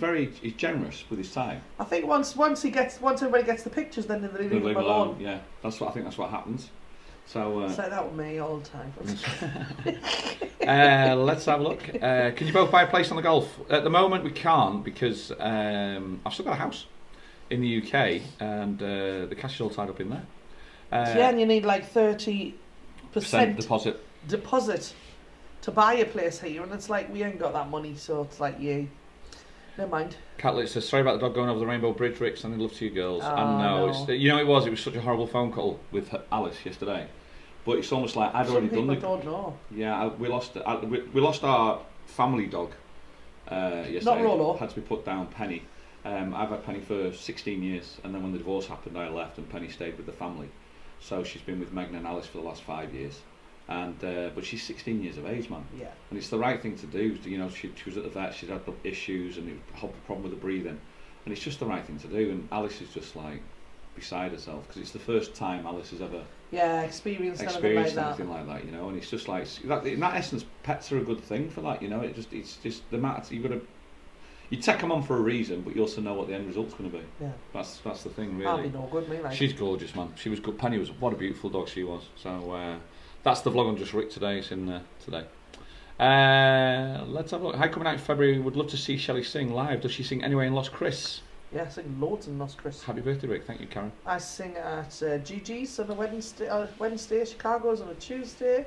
generous with his time. I think once everybody gets the pictures, then they leave him alone. Yeah, I think that's what happens. So say that with me all the time. Let's have a look. Can you both buy a place on the Gulf? At the moment, we can't because I've still got a house in the UK, and the cash is all tied up in there. And you need like 30% deposit to buy a place here, and it's like we ain't got that money, so it's like never mind. Catlet says, sorry about the dog going over the Rainbow Bridge, Rick, sending love to you girls. Oh, I know, no. It was such a horrible phone call with Alice yesterday, but it's almost like I'd already done it. Don't know. Yeah, we lost our family dog yesterday. Not Rolo. Had to be put down, Penny. I've had Penny for 16 years, and then when the divorce happened, I left, and Penny stayed with the family. So she's been with Megan and Alice for the last 5 years, and but she's 16 years of age, man. Yeah. And it's the right thing to do. She was at the vet. She'd had issues and had a problem with the breathing, and it's just the right thing to do. And Alice is just like beside herself because it's the first time Alice has ever experienced anything like that. And it's just like that. In that essence, pets are a good thing for that. It's just the matter. You take them on for a reason, but you also know what the end result's going to be. Yeah. That's the thing, really. That'll be no good, mate. She's gorgeous, man. She was good. Penny was what a beautiful dog she was. So that's the vlog on Just Rick today. It's in today. Let's have a look. Hi, coming out in February. Would love to see Shelley sing live. Does she sing anyway in Lost Chris? Yeah, I sing loads in Lost Chris. Happy birthday, Rick. Thank you, Karen. I sing at Gigi's on a Wednesday, Chicago's on a Tuesday,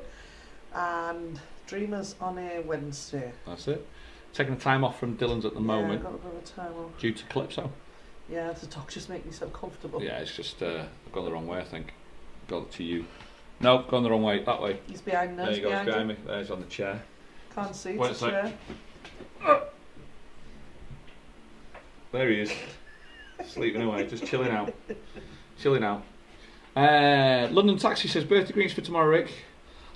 and Dreamers on a Wednesday. That's it. Taking the time off from Dylan's at the moment. Got a bit of time off. Due to Calypso. Yeah, the dogs just make me so comfortable. Yeah, it's just I've gone the wrong way, I think. Got to you. No, gone the wrong way. That way. He's behind us. There you go. He's behind me. There's on the chair. Can't see. Wait It's a a sec. chair. There he is. Sleeping away, just chilling out. Chilling out. London Taxi says birthday greetings for tomorrow, Rick.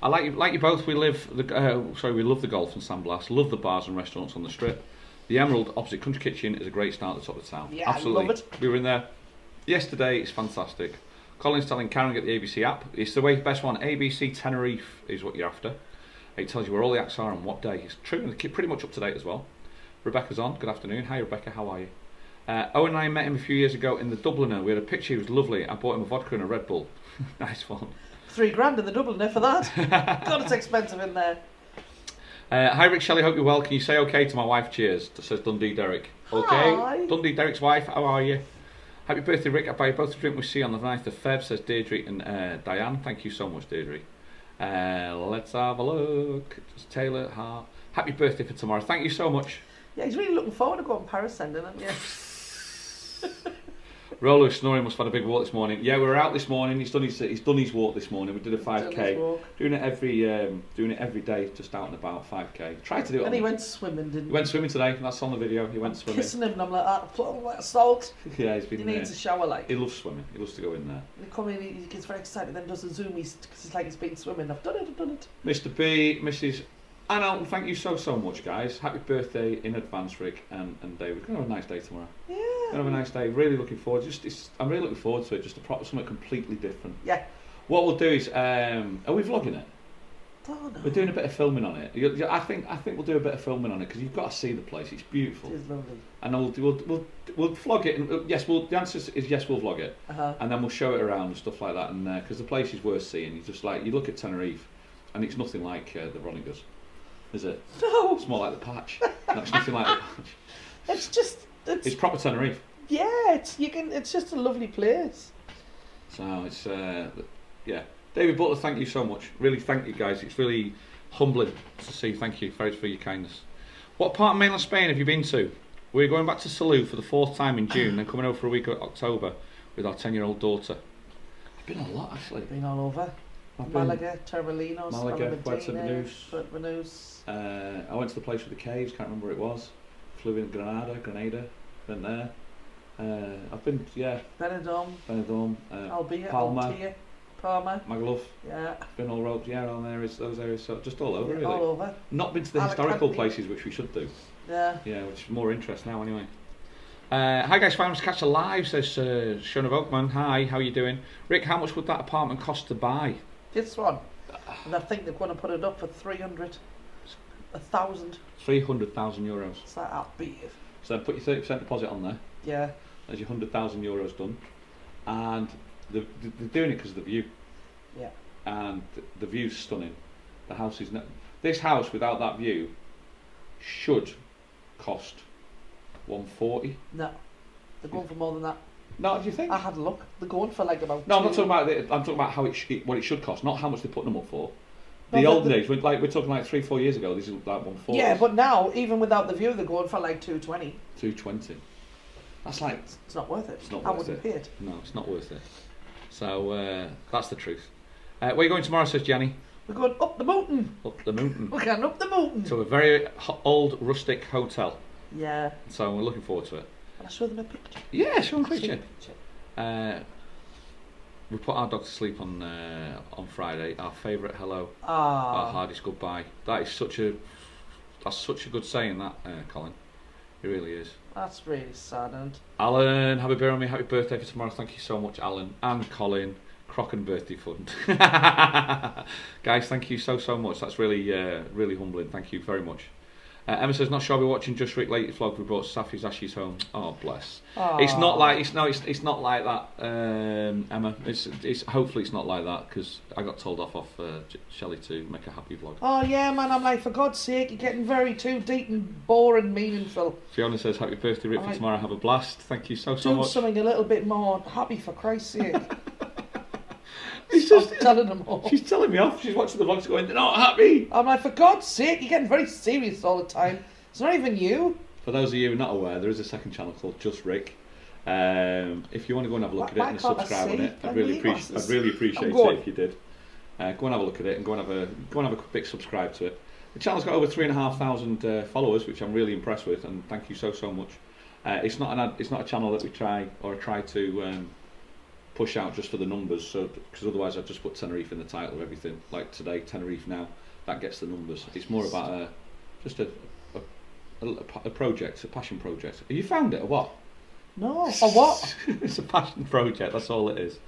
I like you both. We love the golf and sandblast. Love the bars and restaurants on the strip. The Emerald opposite Country Kitchen is a great start at the top of the town. Yeah, absolutely. I love it. We were in there yesterday. It's fantastic. Colin's telling Karen to get the ABC app. It's the best one. ABC Tenerife is what you're after. It tells you where all the acts are and what day. It's true, and they're pretty much up to date as well. Rebecca's on. Good afternoon. Hi, Rebecca. How are you? Owen and I met him a few years ago in the Dubliner. We had a picture. He was lovely. I bought him a vodka and a Red Bull. Nice one. $3,000 in the Dubliner for that. God, it's expensive in there. Hi, Rick, Shelley. Hope you're well. Can you say okay to my wife? Cheers. Says Dundee Derek. Okay. Hi. Dundee Derek's wife. How are you? Happy birthday, Rick. I buy you both a drink with C on the 9th of Feb, says Deirdre and Diane. Thank you so much, Deirdre. Let's have a look. Just Taylor Hart. Happy birthday for tomorrow. Thank you so much. Yeah, he's really looking forward to going parascending, isn't he? Rolo snoring must have had a big walk this morning. Yeah, we were out this morning. He's done his walk this morning. We did a 5k. Doing it every day, just out and about 5k. Tried to do it. And he went swimming, didn't he? He went swimming today. That's on the video. He went swimming. Kissing him, and I'm like, put on like salt. Yeah, he's been. He needs a shower, like. He loves swimming. He loves to go in there. He come in, he gets very excited, then does a zoomies because it's like he's been swimming. I've done it. Mr. B, Mrs. Anna, thank you so much, guys. Happy birthday in advance, Rick and David. We're gonna have a nice day tomorrow. Yeah. We're gonna have a nice day. Really looking forward. I'm really looking forward to it. Just something completely different. Yeah. What we'll do is, are we vlogging it? Oh, no. We're doing a bit of filming on it. I think we'll do a bit of filming on it because you've got to see the place. It's beautiful. It is lovely. And we'll vlog it. And yes, the answer is yes, we'll vlog it. And then we'll show it around and stuff like that. And because the place is worth seeing. You look at Tenerife, and it's nothing like the Veronicas, is it? No. It's more like the Patch. No, it's nothing like the Patch. It's proper Tenerife. Yeah, it's just a lovely place. So it's yeah. David Butler, thank you so much. Really, thank you guys. It's really humbling to see. Thank you for your kindness. What part of mainland Spain have you been to? We're going back to Salou for the 4th time in June, then coming over for a week of October with our 10-year-old daughter. I've been a lot actually. Been all over. Malaga, Torremolinos, Fuerteventura. I went to the place with the caves. Can't remember where it was. Flew in Granada. Went there. I've been Benidorm, Albeit, Palma, Palma, Magaluf. Yeah. Been all around those areas, so just all over really. All over. Not been to the historical places, which we should do. Yeah. Yeah, which is more interest now anyway. Hi guys, finally catch a live, says Sean of Oakman. Hi, how you doing? Rick, how much would that apartment cost to buy? This one. And I think they're going to put it up for 300,000. 300,000 euros. It's like that big. So then put your 30% deposit on there. Yeah. There's your 100,000 euros done. And they're doing it because of the view. Yeah. And the view's stunning. The house is... This house without that view should cost 140. No. They're going for more than that. No, do you think? I had a look. They're going for like about... No, I'm not talking about it. I'm talking about what it should cost, not how much they're putting them up for. The olden days, we're talking like 3-4 years ago. This is like 140. Yeah, but now even without the view, they're going for like 220. 220. That's like... It's not worth it. It's not I worth wouldn't pay it. No, it's not worth it. So that's the truth. Where are you going tomorrow, says Jenny? We're going up the mountain. Up the mountain. We're going up the mountain. To a very old rustic hotel. Yeah. So we're looking forward to it. Will I show them a picture? Yeah, show them a picture. We put our dog to sleep on Friday. Our favourite hello. Our hardest goodbye. That's such a good saying, that Colin. It really is. That's really sad. And Alan, have a beer on me. Happy birthday for tomorrow. Thank you so much, Alan and Colin. Crocken Birthday Fund. Guys, thank you so much. That's really really humbling. Thank you very much. Emma says, not sure I'll be watching Just Rick latest vlog. We brought Safi's Ashes home. Oh, bless. Aww. It's not like that, Emma. It's hopefully it's not like that, because I got told off Shelley to make a happy vlog. Oh yeah, man. I'm like, for God's sake, you're getting very too deep and boring, meaningful. Fiona says, happy birthday, Rick, for tomorrow. Have a blast. Thank you so much. Do something a little bit more happy, for Christ's sake. She's just telling them all. She's telling me off. She's watching the vlogs going, they're not happy. I'm like, for God's sake, you're getting very serious all the time. It's not even you. For those of you not aware, there is a second channel called Just Rick. If you want to go and have a look at it and subscribe on it, I'd really appreciate it if you did. Go and have a look at it and go and have a quick subscribe to it. The channel's got over 3,500 followers, which I'm really impressed with, and thank you so much. It's not a channel that we try to push out just for the numbers, so because otherwise I'd just put Tenerife in the title of everything. Like today, Tenerife now, that gets the numbers. It's more about just a project, a passion project. Have you found it or what? No, or what? It's a passion project. That's all it is.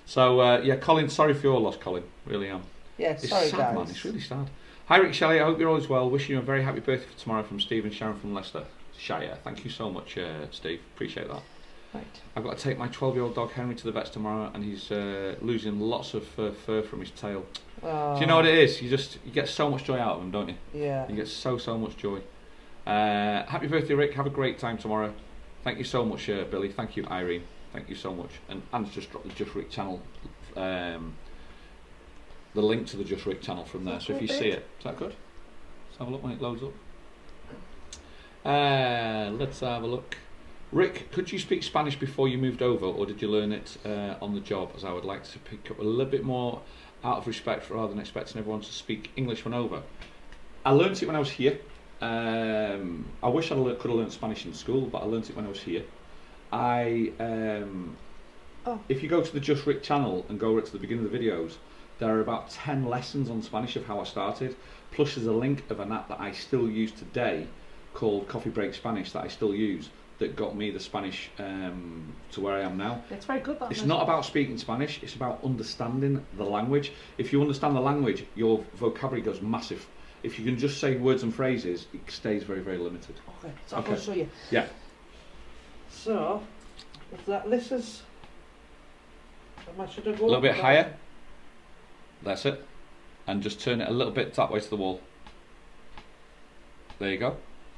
So yeah, Colin, sorry for your loss, Colin. Really am. Yeah, it's sorry, sad, guys. Man. It's really sad. Hi, Rick, Shelley. I hope you're always well. Wishing you a very happy birthday for tomorrow from Steve and Sharon from Leicester. Shire. Thank you so much, Steve. Appreciate that. Right. I've got to take my 12-year-old dog Henry to the vets tomorrow, and he's losing lots of fur from his tail. Oh. Do you know what it is? You get so much joy out of him, don't you? Yeah. You get so much joy. Happy birthday, Rick. Have a great time tomorrow. Thank you so much, Billy. Thank you, Irene. Thank you so much. And Anne's just dropped the Just Rick channel, the link to the Just Rick channel from there. So if you see it, is that good? Let's have a look when it loads up. Let's have a look. Rick, could you speak Spanish before you moved over, or did you learn it on the job? As I would like to pick up a little bit more out of respect rather than expecting everyone to speak English when over. I learned it when I was here. I wish I could have learned Spanish in school, but I learned it when I was here. If you go to the Just Rick channel and go right to the beginning of the videos, there are about 10 lessons on Spanish of how I started. Plus there's a link of an app that I still use today called Coffee Break Spanish that I still use, that got me the Spanish to where I am now. It's very good. It's not about speaking Spanish, it's about understanding the language. If you understand the language, your vocabulary goes massive. If you can just say words and phrases, it stays very, very limited. Okay, so I'll show you. Yeah. So, this is... Should I go a little bit higher. That's it. And just turn it a little bit that way to the wall. There you go.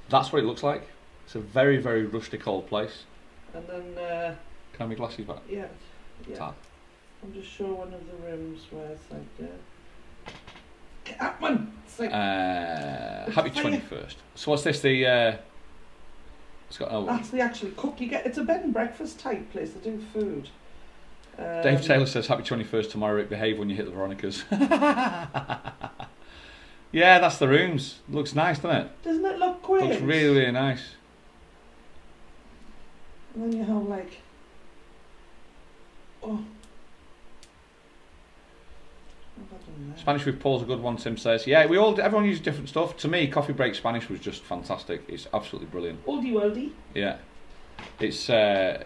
That's what it looks like. It's a very, very rustic old place. And then... Can I have my glasses back? Yeah. Tap. I'm just showing one of the rooms where it's like... Get up, man! It's like, happy 21st. So what's this? It's got that's the actual cook you get. It's a bed and breakfast type place. They do food. Dave Taylor says happy 21st tomorrow. Rick, behave when you hit the Veronicas. Yeah, that's the rooms. Looks nice, doesn't it? Doesn't it look great? Looks really, really nice. And then you have like... Oh. Spanish with Paul's a good one, Tim says. Yeah, everyone uses different stuff. To me, Coffee Break Spanish was just fantastic. It's absolutely brilliant. Oldie worldy. Yeah. It's I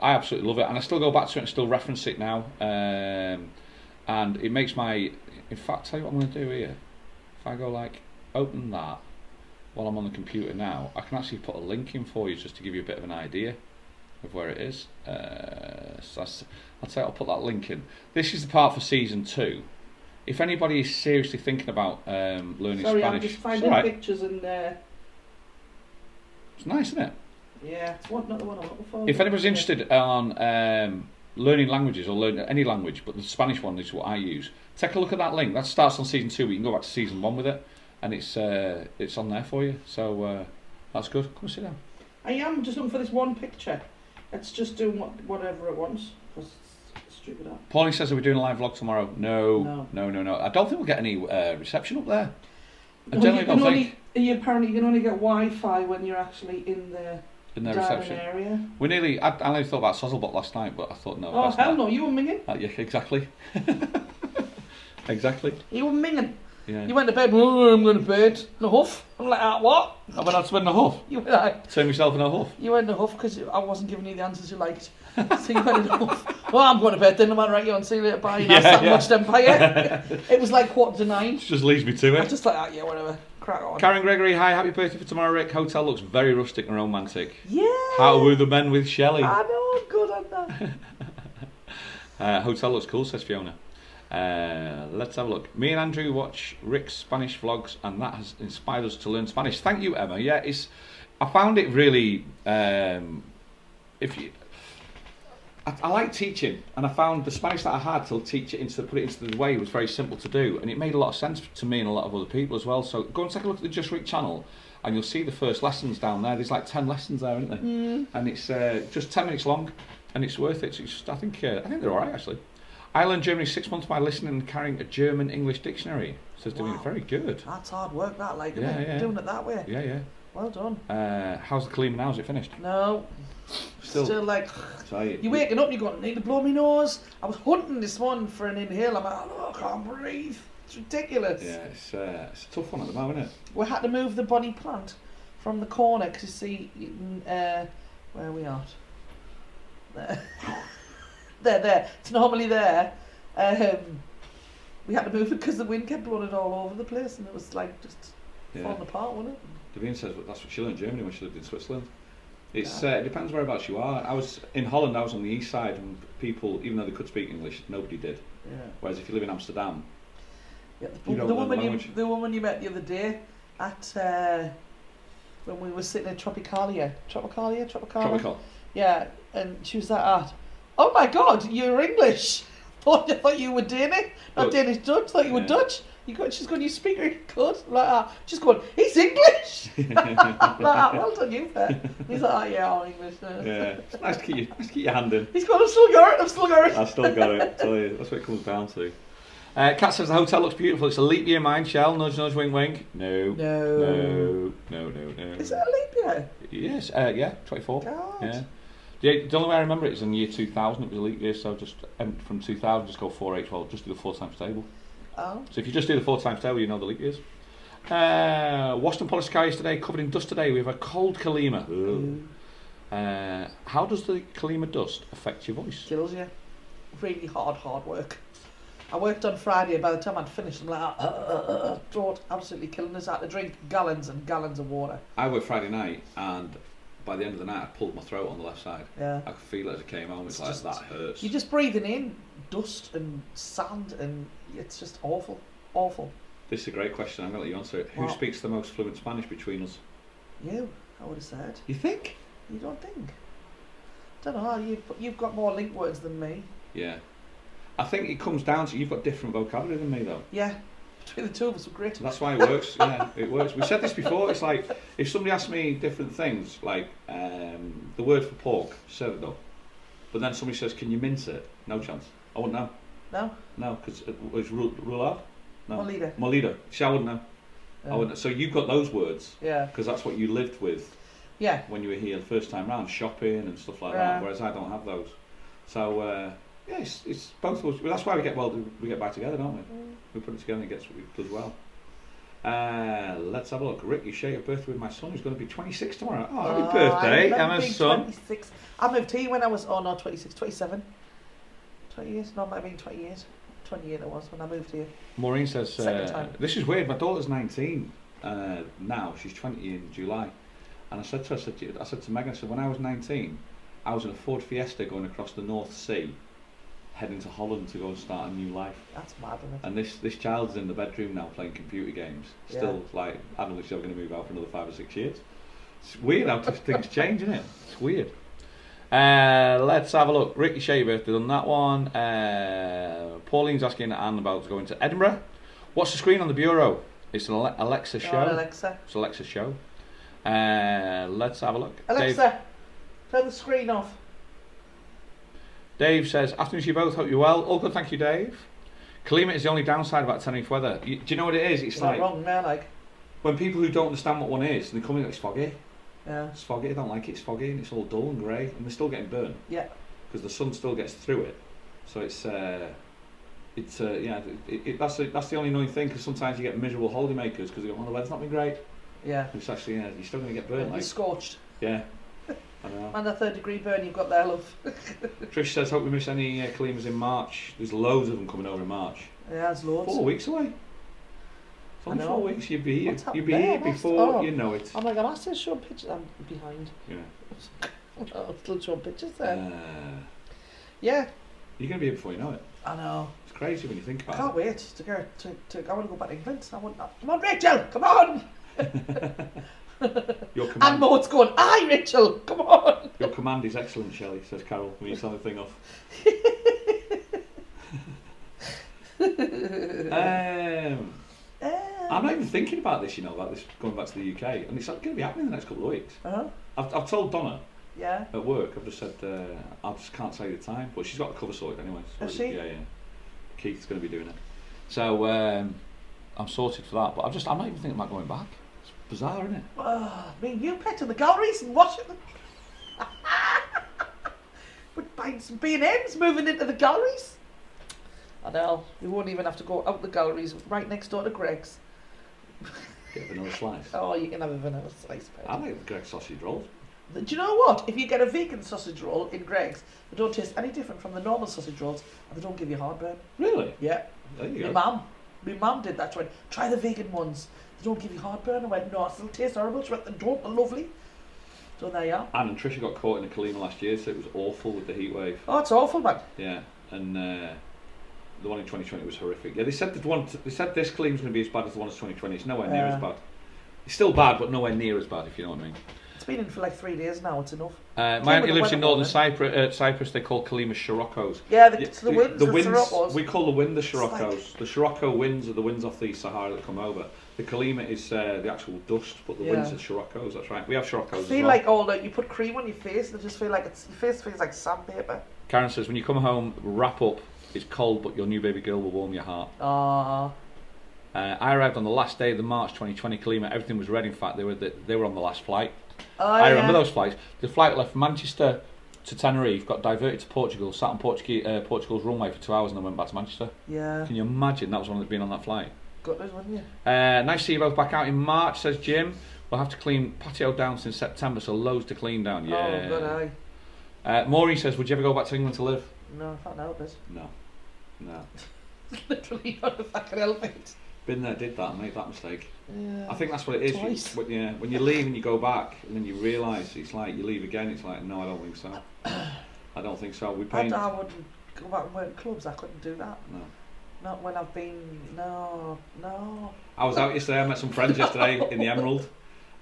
absolutely love it, and I still go back to it and still reference it now. And it makes my... In fact, tell you what I'm going to do here. If I go like, open that while I'm on the computer now, I can actually put a link in for you just to give you a bit of an idea of where it is. So I'll put that link in. This is the part for season 2. If anybody is seriously thinking about learning Spanish... I'm just finding pictures and... It's nice, isn't it? Yeah, it's not the one I'm looking for. If anybody's interested on learning languages or learning any language, but the Spanish one is what I use, take a look at that link. That starts on season 2, but you can go back to season 1 with it, and it's on there for you. So that's good. Come and sit down. I am just looking for this one picture. It's just doing whatever it wants. Because it's stupid up. Pauline says, are we doing a live vlog tomorrow? No. I don't think we'll get any reception up there. Apparently you can only get Wi-Fi when you're actually in the reception area. I nearly thought about Sozzlebot last night, but I thought no. Oh hell no, you were minging. Yeah, exactly. Exactly. You were minging. Yeah. You went to bed. Oh, I'm going to bed. In a huff. I'm like, what? I went out to bed in a huff. You went like, turn myself in a huff. You went in a huff because I wasn't giving you the answers you liked. So you went in a huff. Well, I'm going to bed then. No matter, right, you on. See you later. Bye. Watched Empire. It was like 8:45. It just leads me to it. I was just like, yeah, whatever. Crack on. Karen Gregory, hi, happy birthday for tomorrow, Rick. Hotel looks very rustic and romantic. Yeah. How were the men with Shelley? I know, good on that. Hotel looks cool, says Fiona. Let's have a look. Me and Andrew watch Rick's Spanish vlogs, and that has inspired us to learn Spanish. Thank you, Emma. Yeah, I found it really. I like teaching, and I found the Spanish that I had to teach it put it into the way was very simple to do, and it made a lot of sense to me and a lot of other people as well. So go and take a look at the Just Rick channel. and you'll see the first lessons down there. There's like 10 lessons there, isn't there? And it's just 10 minutes long, and it's worth it. It's just, I think they're all right actually. I learned German in 6 months by listening and carrying a German-English dictionary. Says doing it very good. That's hard work, that, like, isn't it? Doing it that way. Yeah. Well done. How's the Calima now? Is it finished? No. Still like, you're waking up and you're going, need to blow my nose. I was hunting this morning for an inhale. I'm like, oh, I can't breathe. It's ridiculous. Yeah, it's a tough one at the moment, isn't it? We had to move the body plant from the corner because you see, where are we at? There. It's normally there. We had to move it because the wind kept blowing it all over the place, and it was like just falling apart, wasn't it? Davine says that's what she learned in Germany when she lived in Switzerland. It depends whereabouts you are. I was in Holland. I was on the east side, and people, even though they could speak English, nobody did. Yeah. Whereas if you live in Amsterdam, the woman you met the other day at when we were sitting in Tropicalia. Yeah, and she was like, "Oh my God, you're English." I thought you were Danish, not Danish Dutch. Thought you were Dutch. She's going, you speak good? Like, she's going, he's English. Like, well done, you fair. He's like, yeah, I'm English. Yeah, it's nice to keep your hand in. He's going, I've still got it. I've still got it. Tell you, that's what it comes down to. Kat says the hotel looks beautiful. It's a leap year, mine. Shell, nudge, nudge, wink, wink. No. Is it a leap year? Yes. Yeah. 24. God. Yeah. The only way I remember it is in the year 2000. It was a leap year, so just from 2000, just go 4H. Well, just do the 4 times table. Oh. So if you just do the 4 times table, you know the leap years. Washed and polished car yesterday, covered in dust today. We have a cold Calima. How does the Calima dust affect your voice? Kills you. Really hard work. I worked on Friday. By the time I'd finished, I'm like, throat absolutely killing us. I had to drink gallons and gallons of water. I worked Friday night, and by the end of the night, I pulled my throat on the left side. Yeah. I could feel it as I came home. It's like, that hurts. You're just breathing in dust and sand, and it's just awful. This is a great question. I'm going to let you answer it. Who speaks the most fluent Spanish between us? You, I would have said. You think? You don't think? Don't know. You've got more link words than me. Yeah. I think it comes down to you've got different vocabulary than me, though. Yeah. Between the two of us, we're great. That's why it works. Yeah, it works. We said this before. It's like if somebody asks me different things, like the word for pork, cerdo, but then somebody says, "Can you mince it?" No chance. I wouldn't know. No. No, because it's roulade. No. Molido. See, I wouldn't know. I wouldn't. So you've got those words. Yeah. Because that's what you lived with. Yeah. When you were here the first time round, shopping and stuff like that. Whereas I don't have those. So yeah, it's both of us. That's why we get back together, don't we? We put it together and it does well. Let's have a look. Rick, you share your birthday with my son who's going to be 26 tomorrow. Oh, happy birthday, Emma's son. 26. I moved here when I was, 26, 27. 20 years? No, it might have been 20 years. 20 years it was when I moved here. Maureen says, this is weird, my daughter's 19 now, she's 20 in July. And I said to Megan, I said, when I was 19, I was in a Ford Fiesta going across the North Sea, heading to Holland to go and start a new life. That's mad, isn't it? And this child's in the bedroom now playing computer games. Still, like, I don't think she's ever going to move out for another 5 or 6 years. It's weird how things change, isn't it? It's weird. Let's have a look. Ricky Shea birthday on that one. Pauline's asking Anne about going to Edinburgh. What's the screen on the bureau? It's an Alexa show. Alexa. It's an Alexa show. Let's have a look. Alexa, turn the screen off. Dave says, afternoon to you both, hope you're well. All good, thank you, Dave. Calima is the only downside about Tenerife weather. Do you know what it is? It's You're like... not wrong there, like... When people who don't understand what one is, and they come in, it's foggy. Yeah. It's foggy, I don't like it, it's foggy, and it's all dull and grey, and they're still getting burnt. Yeah. Because the sun still gets through it. So that's the only annoying thing, because sometimes you get miserable holidaymakers, because they go, well, the weather's not been great. Yeah. It's actually, you're still going to get burnt. You're scorched. Yeah. I know. And a 3rd-degree burn you've got there, love. Trish says, hope we miss any Calimas in March. There's loads of them coming over in March. Yeah, there's loads. 4 weeks away. It's only 4 weeks. You'd be here before you know it. Oh my God, I'm still showing pictures. I'm behind. Yeah. I'm still showing pictures there. Yeah. You're going to be here before you know it. I know. It's crazy when you think about it. I can't wait to go I want to go back to England. Come on, Rachel, come on! Your command. And Maud's going, aye, Rachel, come on! Your command is excellent, Shelley, says Carol, when you sign the thing off. I'm not even thinking about this, about this going back to the UK, and it's going to be happening in the next couple of weeks. I've told Donna at work, I've just said, I just can't say the time, but she's got the cover sorted anyway. So Is she? Yeah. Keith's going to be doing it. So I'm sorted for that, but I'm not even thinking about going back. It's bizarre, isn't it? You pet in the galleries and watching them. We're buying some B&M's, moving into the galleries. I know, we won't even have to go out the galleries, right next door to Greg's. Get a vanilla slice. Oh, you can have a vanilla slice. I like the Greg's sausage rolls. Do you know what? If you get a vegan sausage roll in Greg's, they don't taste any different from the normal sausage rolls, and they don't give you heartburn. Really? Yeah. There you go. My mum did that. She went, try the vegan ones. They don't give you heartburn. I went, no, it still tastes horrible. She went, they don't, they're lovely. So there you are. And Tricia got caught in a Calima last year, so it was awful with the heat wave. Oh, it's awful, man. Yeah, and the one in 2020 was horrific. Yeah, they said this Calima's going to be as bad as the one in 2020. It's nowhere near as bad. It's still bad, but nowhere near as bad, if you know what I mean. It's been in for like 3 days now. It's enough. My auntie lives in northern Cyprus. They call Calima Siroccos. Yeah, the winds. We call the wind the Siroccos. The Sirocco winds are the winds off the Sahara that come over. The Calima is the actual dust, but the winds are Siroccos. That's right. We have Siroccos. I feel like you put cream on your face, and I just feel like your face feels like sandpaper. Karen says when you come home, wrap up. It's cold, but your new baby girl will warm your heart. I arrived on the last day of the March 2020 Calima. Everything was ready. In fact, they were on the last flight. I remember those flights. The flight left Manchester to Tenerife, got diverted to Portugal, sat on Portugal's runway for 2 hours, and then went back to Manchester. Yeah. Can you imagine? That was one of being on that flight. Got those, wouldn't you? Nice to see you both back out in March, says Jim. We'll have to clean patio down since September, so loads to clean down. Yeah. Oh, good eye. Maureen says, would you ever go back to England to live? No, I can't help it. No. Literally not if I can help it. Been there, did that, made that mistake. Yeah, I think that's what it is. Twice. When you leave and you go back, and then you realise it's like you leave again. It's like, no, I don't think so. I don't think so. I wouldn't go back and work in clubs. I couldn't do that. No. Not when I've been. No. I was out yesterday. I met some friends yesterday in the Emerald,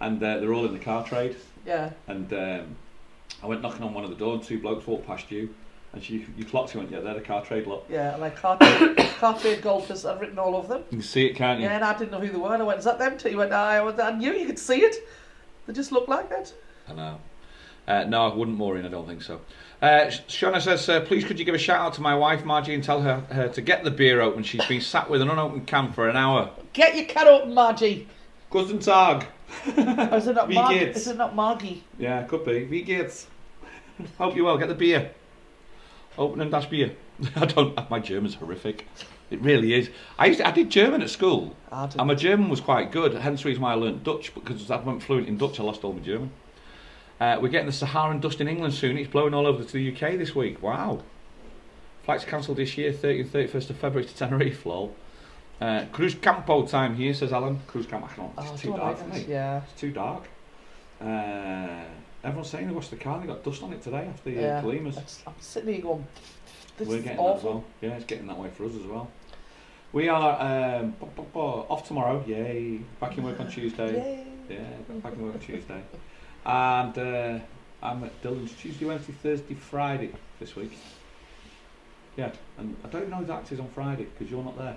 and they're all in the car trade. Yeah. And I went knocking on one of the doors, and 2 blokes walked past you. And you clocked, you went, yeah, they're the car trade lot. Yeah, like car trade golfers, I've written all of them. You can see it, can't you? Yeah, and I didn't know who they were. And I went, is that them too? He went, I knew you could see it. They just look like that. I know. No, I wouldn't, Maureen, I don't think so. Shauna says, please could you give a shout out to my wife, Margie, and tell her to get the beer open. She's been sat with an unopened can for an hour. Get your can open, Margie. Guten Tag. Is it not Margie? Is it not Margie? Yeah, could be. Wie geht's? Hope you well. Get the beer. Open and dash beer. My German's horrific. It really is. I did German at school, and my German was quite good. Hence the reason why I learnt Dutch, because I went fluent in Dutch. I lost all my German. We're getting the Saharan dust in England soon. It's blowing all over to the UK this week. Wow. Flights cancelled this year, 30th and 31st of February to Tenerife. Lol. Cruz Campo time here, says Alan. Cruz Campo. It's too dark for me. Yeah. It's too dark. Everyone's saying they washed the car and they got dust on it today after the Calimas. I'm sitting here going, this We're is getting awful. that as well. Yeah, it's getting that way for us as well. We are off tomorrow. Yay. Back in work on Tuesday. Yay. Yeah, back in work on Tuesday. And I'm at Dylan's Tuesday, Wednesday, Thursday, Friday this week. Yeah, and I don't know that is on Friday because you're not there.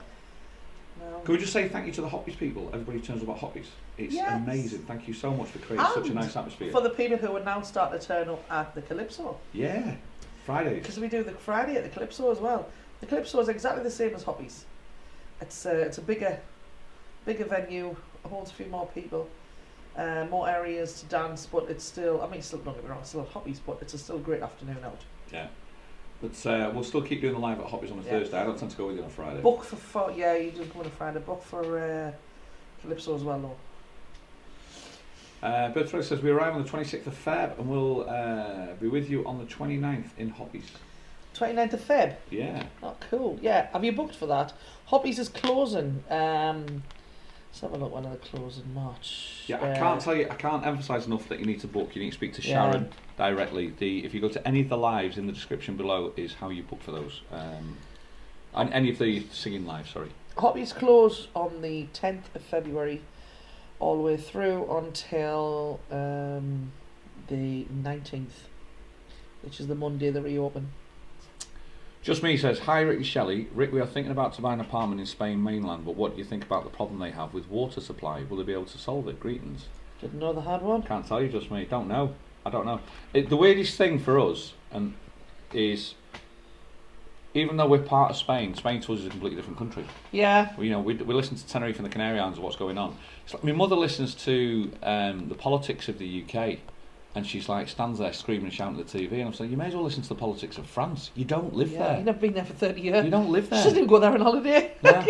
No. Can we just say thank you to the Hoppies people? Everybody turns up at Hoppies. It's amazing. Thank you so much for creating such a nice atmosphere. For the people who are now starting to turn up at the Calypso. Yeah, Fridays. Because we do the Friday at the Calypso as well. The Calypso is exactly the same as Hoppies. It's a bigger venue, holds a few more people, more areas to dance, but it's still, still don't get me wrong, it's still at Hoppies, but it's still a great afternoon out. Yeah. But we'll still keep doing the live at Hoppies on a Thursday. I don't tend to go with you on a Friday. Book for you do come on a Friday. Book for Calypso as well, though. Bertrand says we arrive on the 26th of Feb and we'll be with you on the 29th in Hoppies. 29th of Feb? Yeah. Oh, cool. Yeah. Have you booked for that? Hoppies is closing. Let's have a look when they're closing March. Yeah, I can't emphasise enough that you need to book. You need to speak to Sharon directly. If you go to any of the lives in the description below is how you book for those. And any of the singing lives, sorry. Hoppies close on the 10th of February all the way through until the 19th, which is the Monday they reopen. Just Me says, hi Rick and Shelley. Rick, we are thinking about to buy an apartment in Spain mainland, but what do you think about the problem they have with water supply? Will they be able to solve it? Greetings. Didn't know they had one. Can't tell you, Just Me. Don't know. I don't know. The weirdest thing for us is, even though we're part of Spain, Spain to us is a completely different country. Yeah. We listen to Tenerife and the Canary Islands and what's going on. It's like my mother listens to the politics of the UK, and she's like stands there screaming and shouting at the TV, and I'm saying, you may as well listen to the politics of France. You don't live there. You've never been there for 30 years. You don't live there. She doesn't even go there on holiday. Yeah.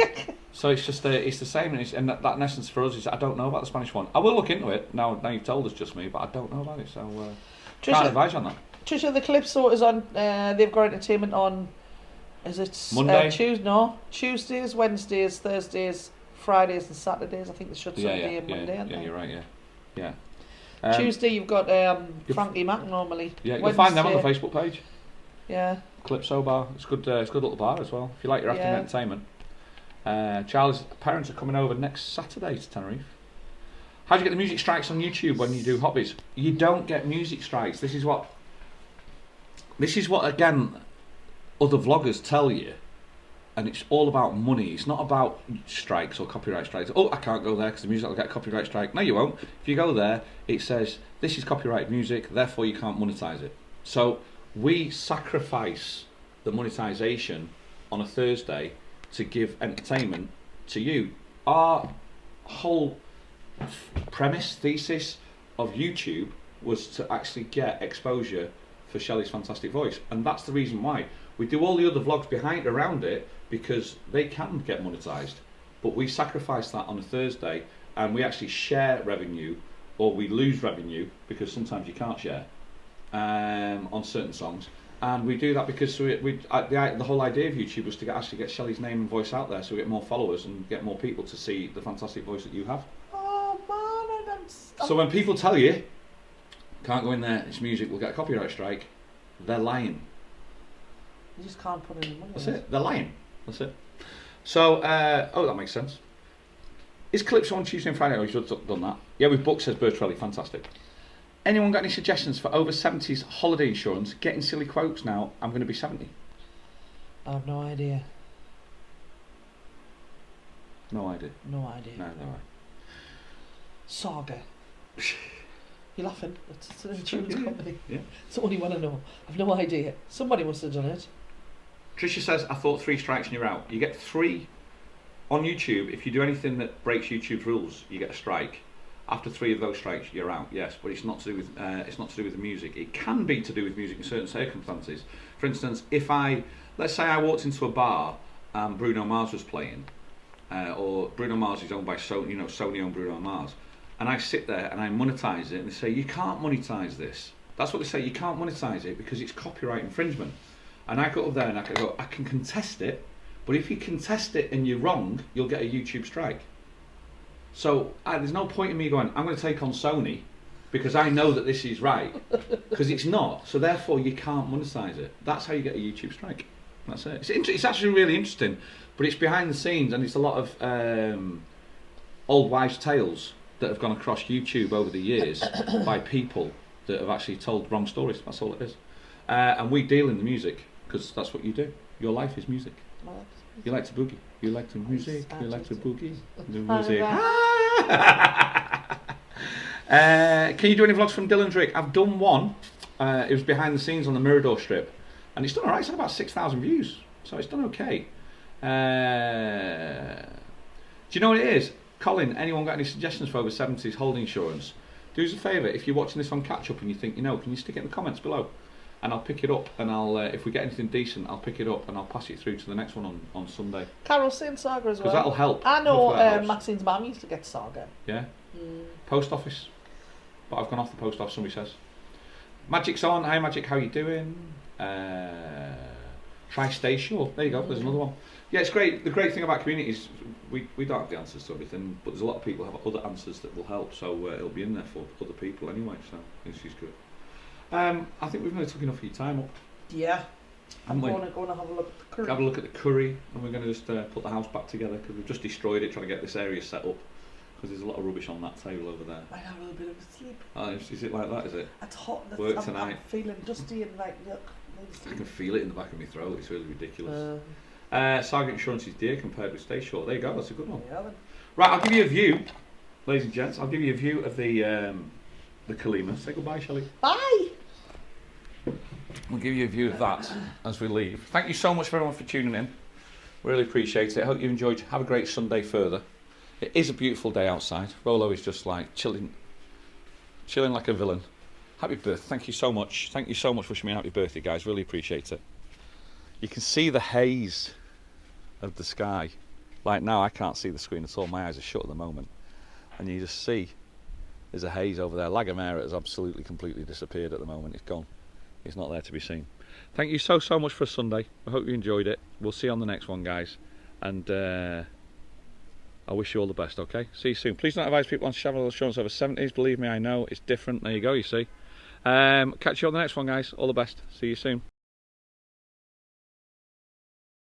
So it's just it's the same, and that in essence for us is I don't know about the Spanish one. I will look into it now you've told us, Just Me, but I don't know about it, so can't advise you on that. Trisha, the Calypso is on. They've got entertainment on. Is it Monday? Tuesdays, Wednesdays, Thursdays, Fridays, and Saturdays. I think they shut Sunday and Monday. Yeah, you're right. Yeah. Tuesday you've got Frankie Mac normally. Yeah, you'll find them on the Facebook page. Yeah. Calypso bar. It's good. It's a good little bar as well. If you like your afternoon entertainment. Charlie's parents are coming over next Saturday to Tenerife. How do you get the music strikes on YouTube when you do hobbies? You don't get music strikes. This is what again other vloggers tell you, and it's all about money. It's not about strikes or copyright strikes. Oh, I can't go there because the music will get a copyright strike. No, you won't. If you go there, it says this is copyright music, therefore you can't monetize it. So we sacrifice the monetization on a Thursday to give entertainment to you. Our whole thesis of YouTube was to actually get exposure for Shelley's fantastic voice, and that's the reason why we do all the other vlogs around it, because they can get monetized, but we sacrifice that on a Thursday, and we actually share revenue, or we lose revenue because sometimes you can't share on certain songs. And we do that because the whole idea of YouTube was to actually get Shelley's name and voice out there, so we get more followers and get more people to see the fantastic voice that you have. Oh man, so when people tell you, can't go in there, it's music, we'll get a copyright strike, they're lying. You just can't put any money. That's it, they're lying. That's it. So, that makes sense. Is Calypso on Tuesday and Friday? Oh, you should have done that. Yeah, we've booked, says Bertrelli, fantastic. Anyone got any suggestions for over 70s holiday insurance? Getting silly quotes now, I'm going to be 70. I have no idea. No idea. No idea. No. Saga. You're laughing. It's an insurance company. Yeah. It's the only one I know. I've no idea. Somebody must have done it. Tricia says, I thought 3 strikes and you're out. You get 3 on YouTube. If you do anything that breaks YouTube's rules, you get a strike. After 3 of those strikes, you're out. Yes, but it's not to do with the music. It can be to do with music in certain circumstances. For instance, let's say I walked into a bar and Bruno Mars was playing, or Bruno Mars is owned by Sony. Sony owned Bruno Mars, and I sit there and I monetize it, and they say you can't monetize this. That's what they say. You can't monetize it because it's copyright infringement. And I go up there and I can contest it, but if you contest it and you're wrong, you'll get a YouTube strike. So there's no point in me going, I'm going to take on Sony because I know that this is right, because it's not. So therefore you can't monetize it. That's how you get a YouTube strike. That's it. It's actually really interesting, but it's behind the scenes, and it's a lot of old wives' tales that have gone across YouTube over the years by people that have actually told wrong stories. That's all it is. And we deal in the music because that's what you do. Your life is music. You like to boogie. You like to music. You like to boogie. The music. Can you do any vlogs from Dylan Drake? I've done one. It was behind the scenes on the Mirador Strip, and it's done alright. It's had about 6,000 views, so it's done okay. Do you know what it is? Colin, anyone got any suggestions for over 70s holding insurance? Do us a favour, if you're watching this on catch up and you think, can you stick it in the comments below? And I'll pick it up, and I'll if we get anything decent, I'll pick it up and I'll pass it through to the next one on Sunday. Carol's saying Saga as well. Because that'll help. I know Maxine's mum used to get Saga. Yeah? Post office. But I've gone off the post office, somebody says. Magic's on. Hi Magic, how you doing? Tri-Station. Well, there you go, there's another one. Yeah, it's great. The great thing about community is we don't have the answers to everything, but there's a lot of people who have other answers that will help, so it'll be in there for other people anyway, so this is good. I think we've really took enough of your time up. Yeah. I'm haven't we? going to have a look at the curry. Have a look at the curry, and we're going to just put the house back together, because we've just destroyed it trying to get this area set up, because there's a lot of rubbish on that table over there. I have a little bit of a sleep. Is it like that, is it? It's hot. Work tonight. I'm feeling dusty and like, look. I can feel it in the back of my throat. It's really ridiculous. Sargent Insurance is dear compared with Stay Short. There you go. That's a good one. Yeah, then. Right, I'll give you a view, ladies and gents. I'll give you a view of the Calima. Say goodbye, Shelley. Bye. We'll give you a view of that as we leave. Thank you so much for everyone for tuning in. Really appreciate it. I hope you enjoyed. Have a great Sunday further. It is a beautiful day outside. Rolo is just like chilling like a villain. Happy birthday. Thank you so much. Thank you so much for wishing me a happy birthday, guys. Really appreciate it. You can see the haze of the sky. Like now, I can't see the screen at all. My eyes are shut at the moment. And you just see there's a haze over there. La Gomera has absolutely, completely disappeared at the moment. It's gone. It's not there to be seen. Thank you so much for Sunday. I hope you enjoyed it. We'll see you on the next one, guys. And I wish you all the best, okay? See you soon. Please don't advise people on travel insurance over 70s. Believe me, I know. It's different. There you go, you see. Catch you on the next one, guys. All the best. See you soon.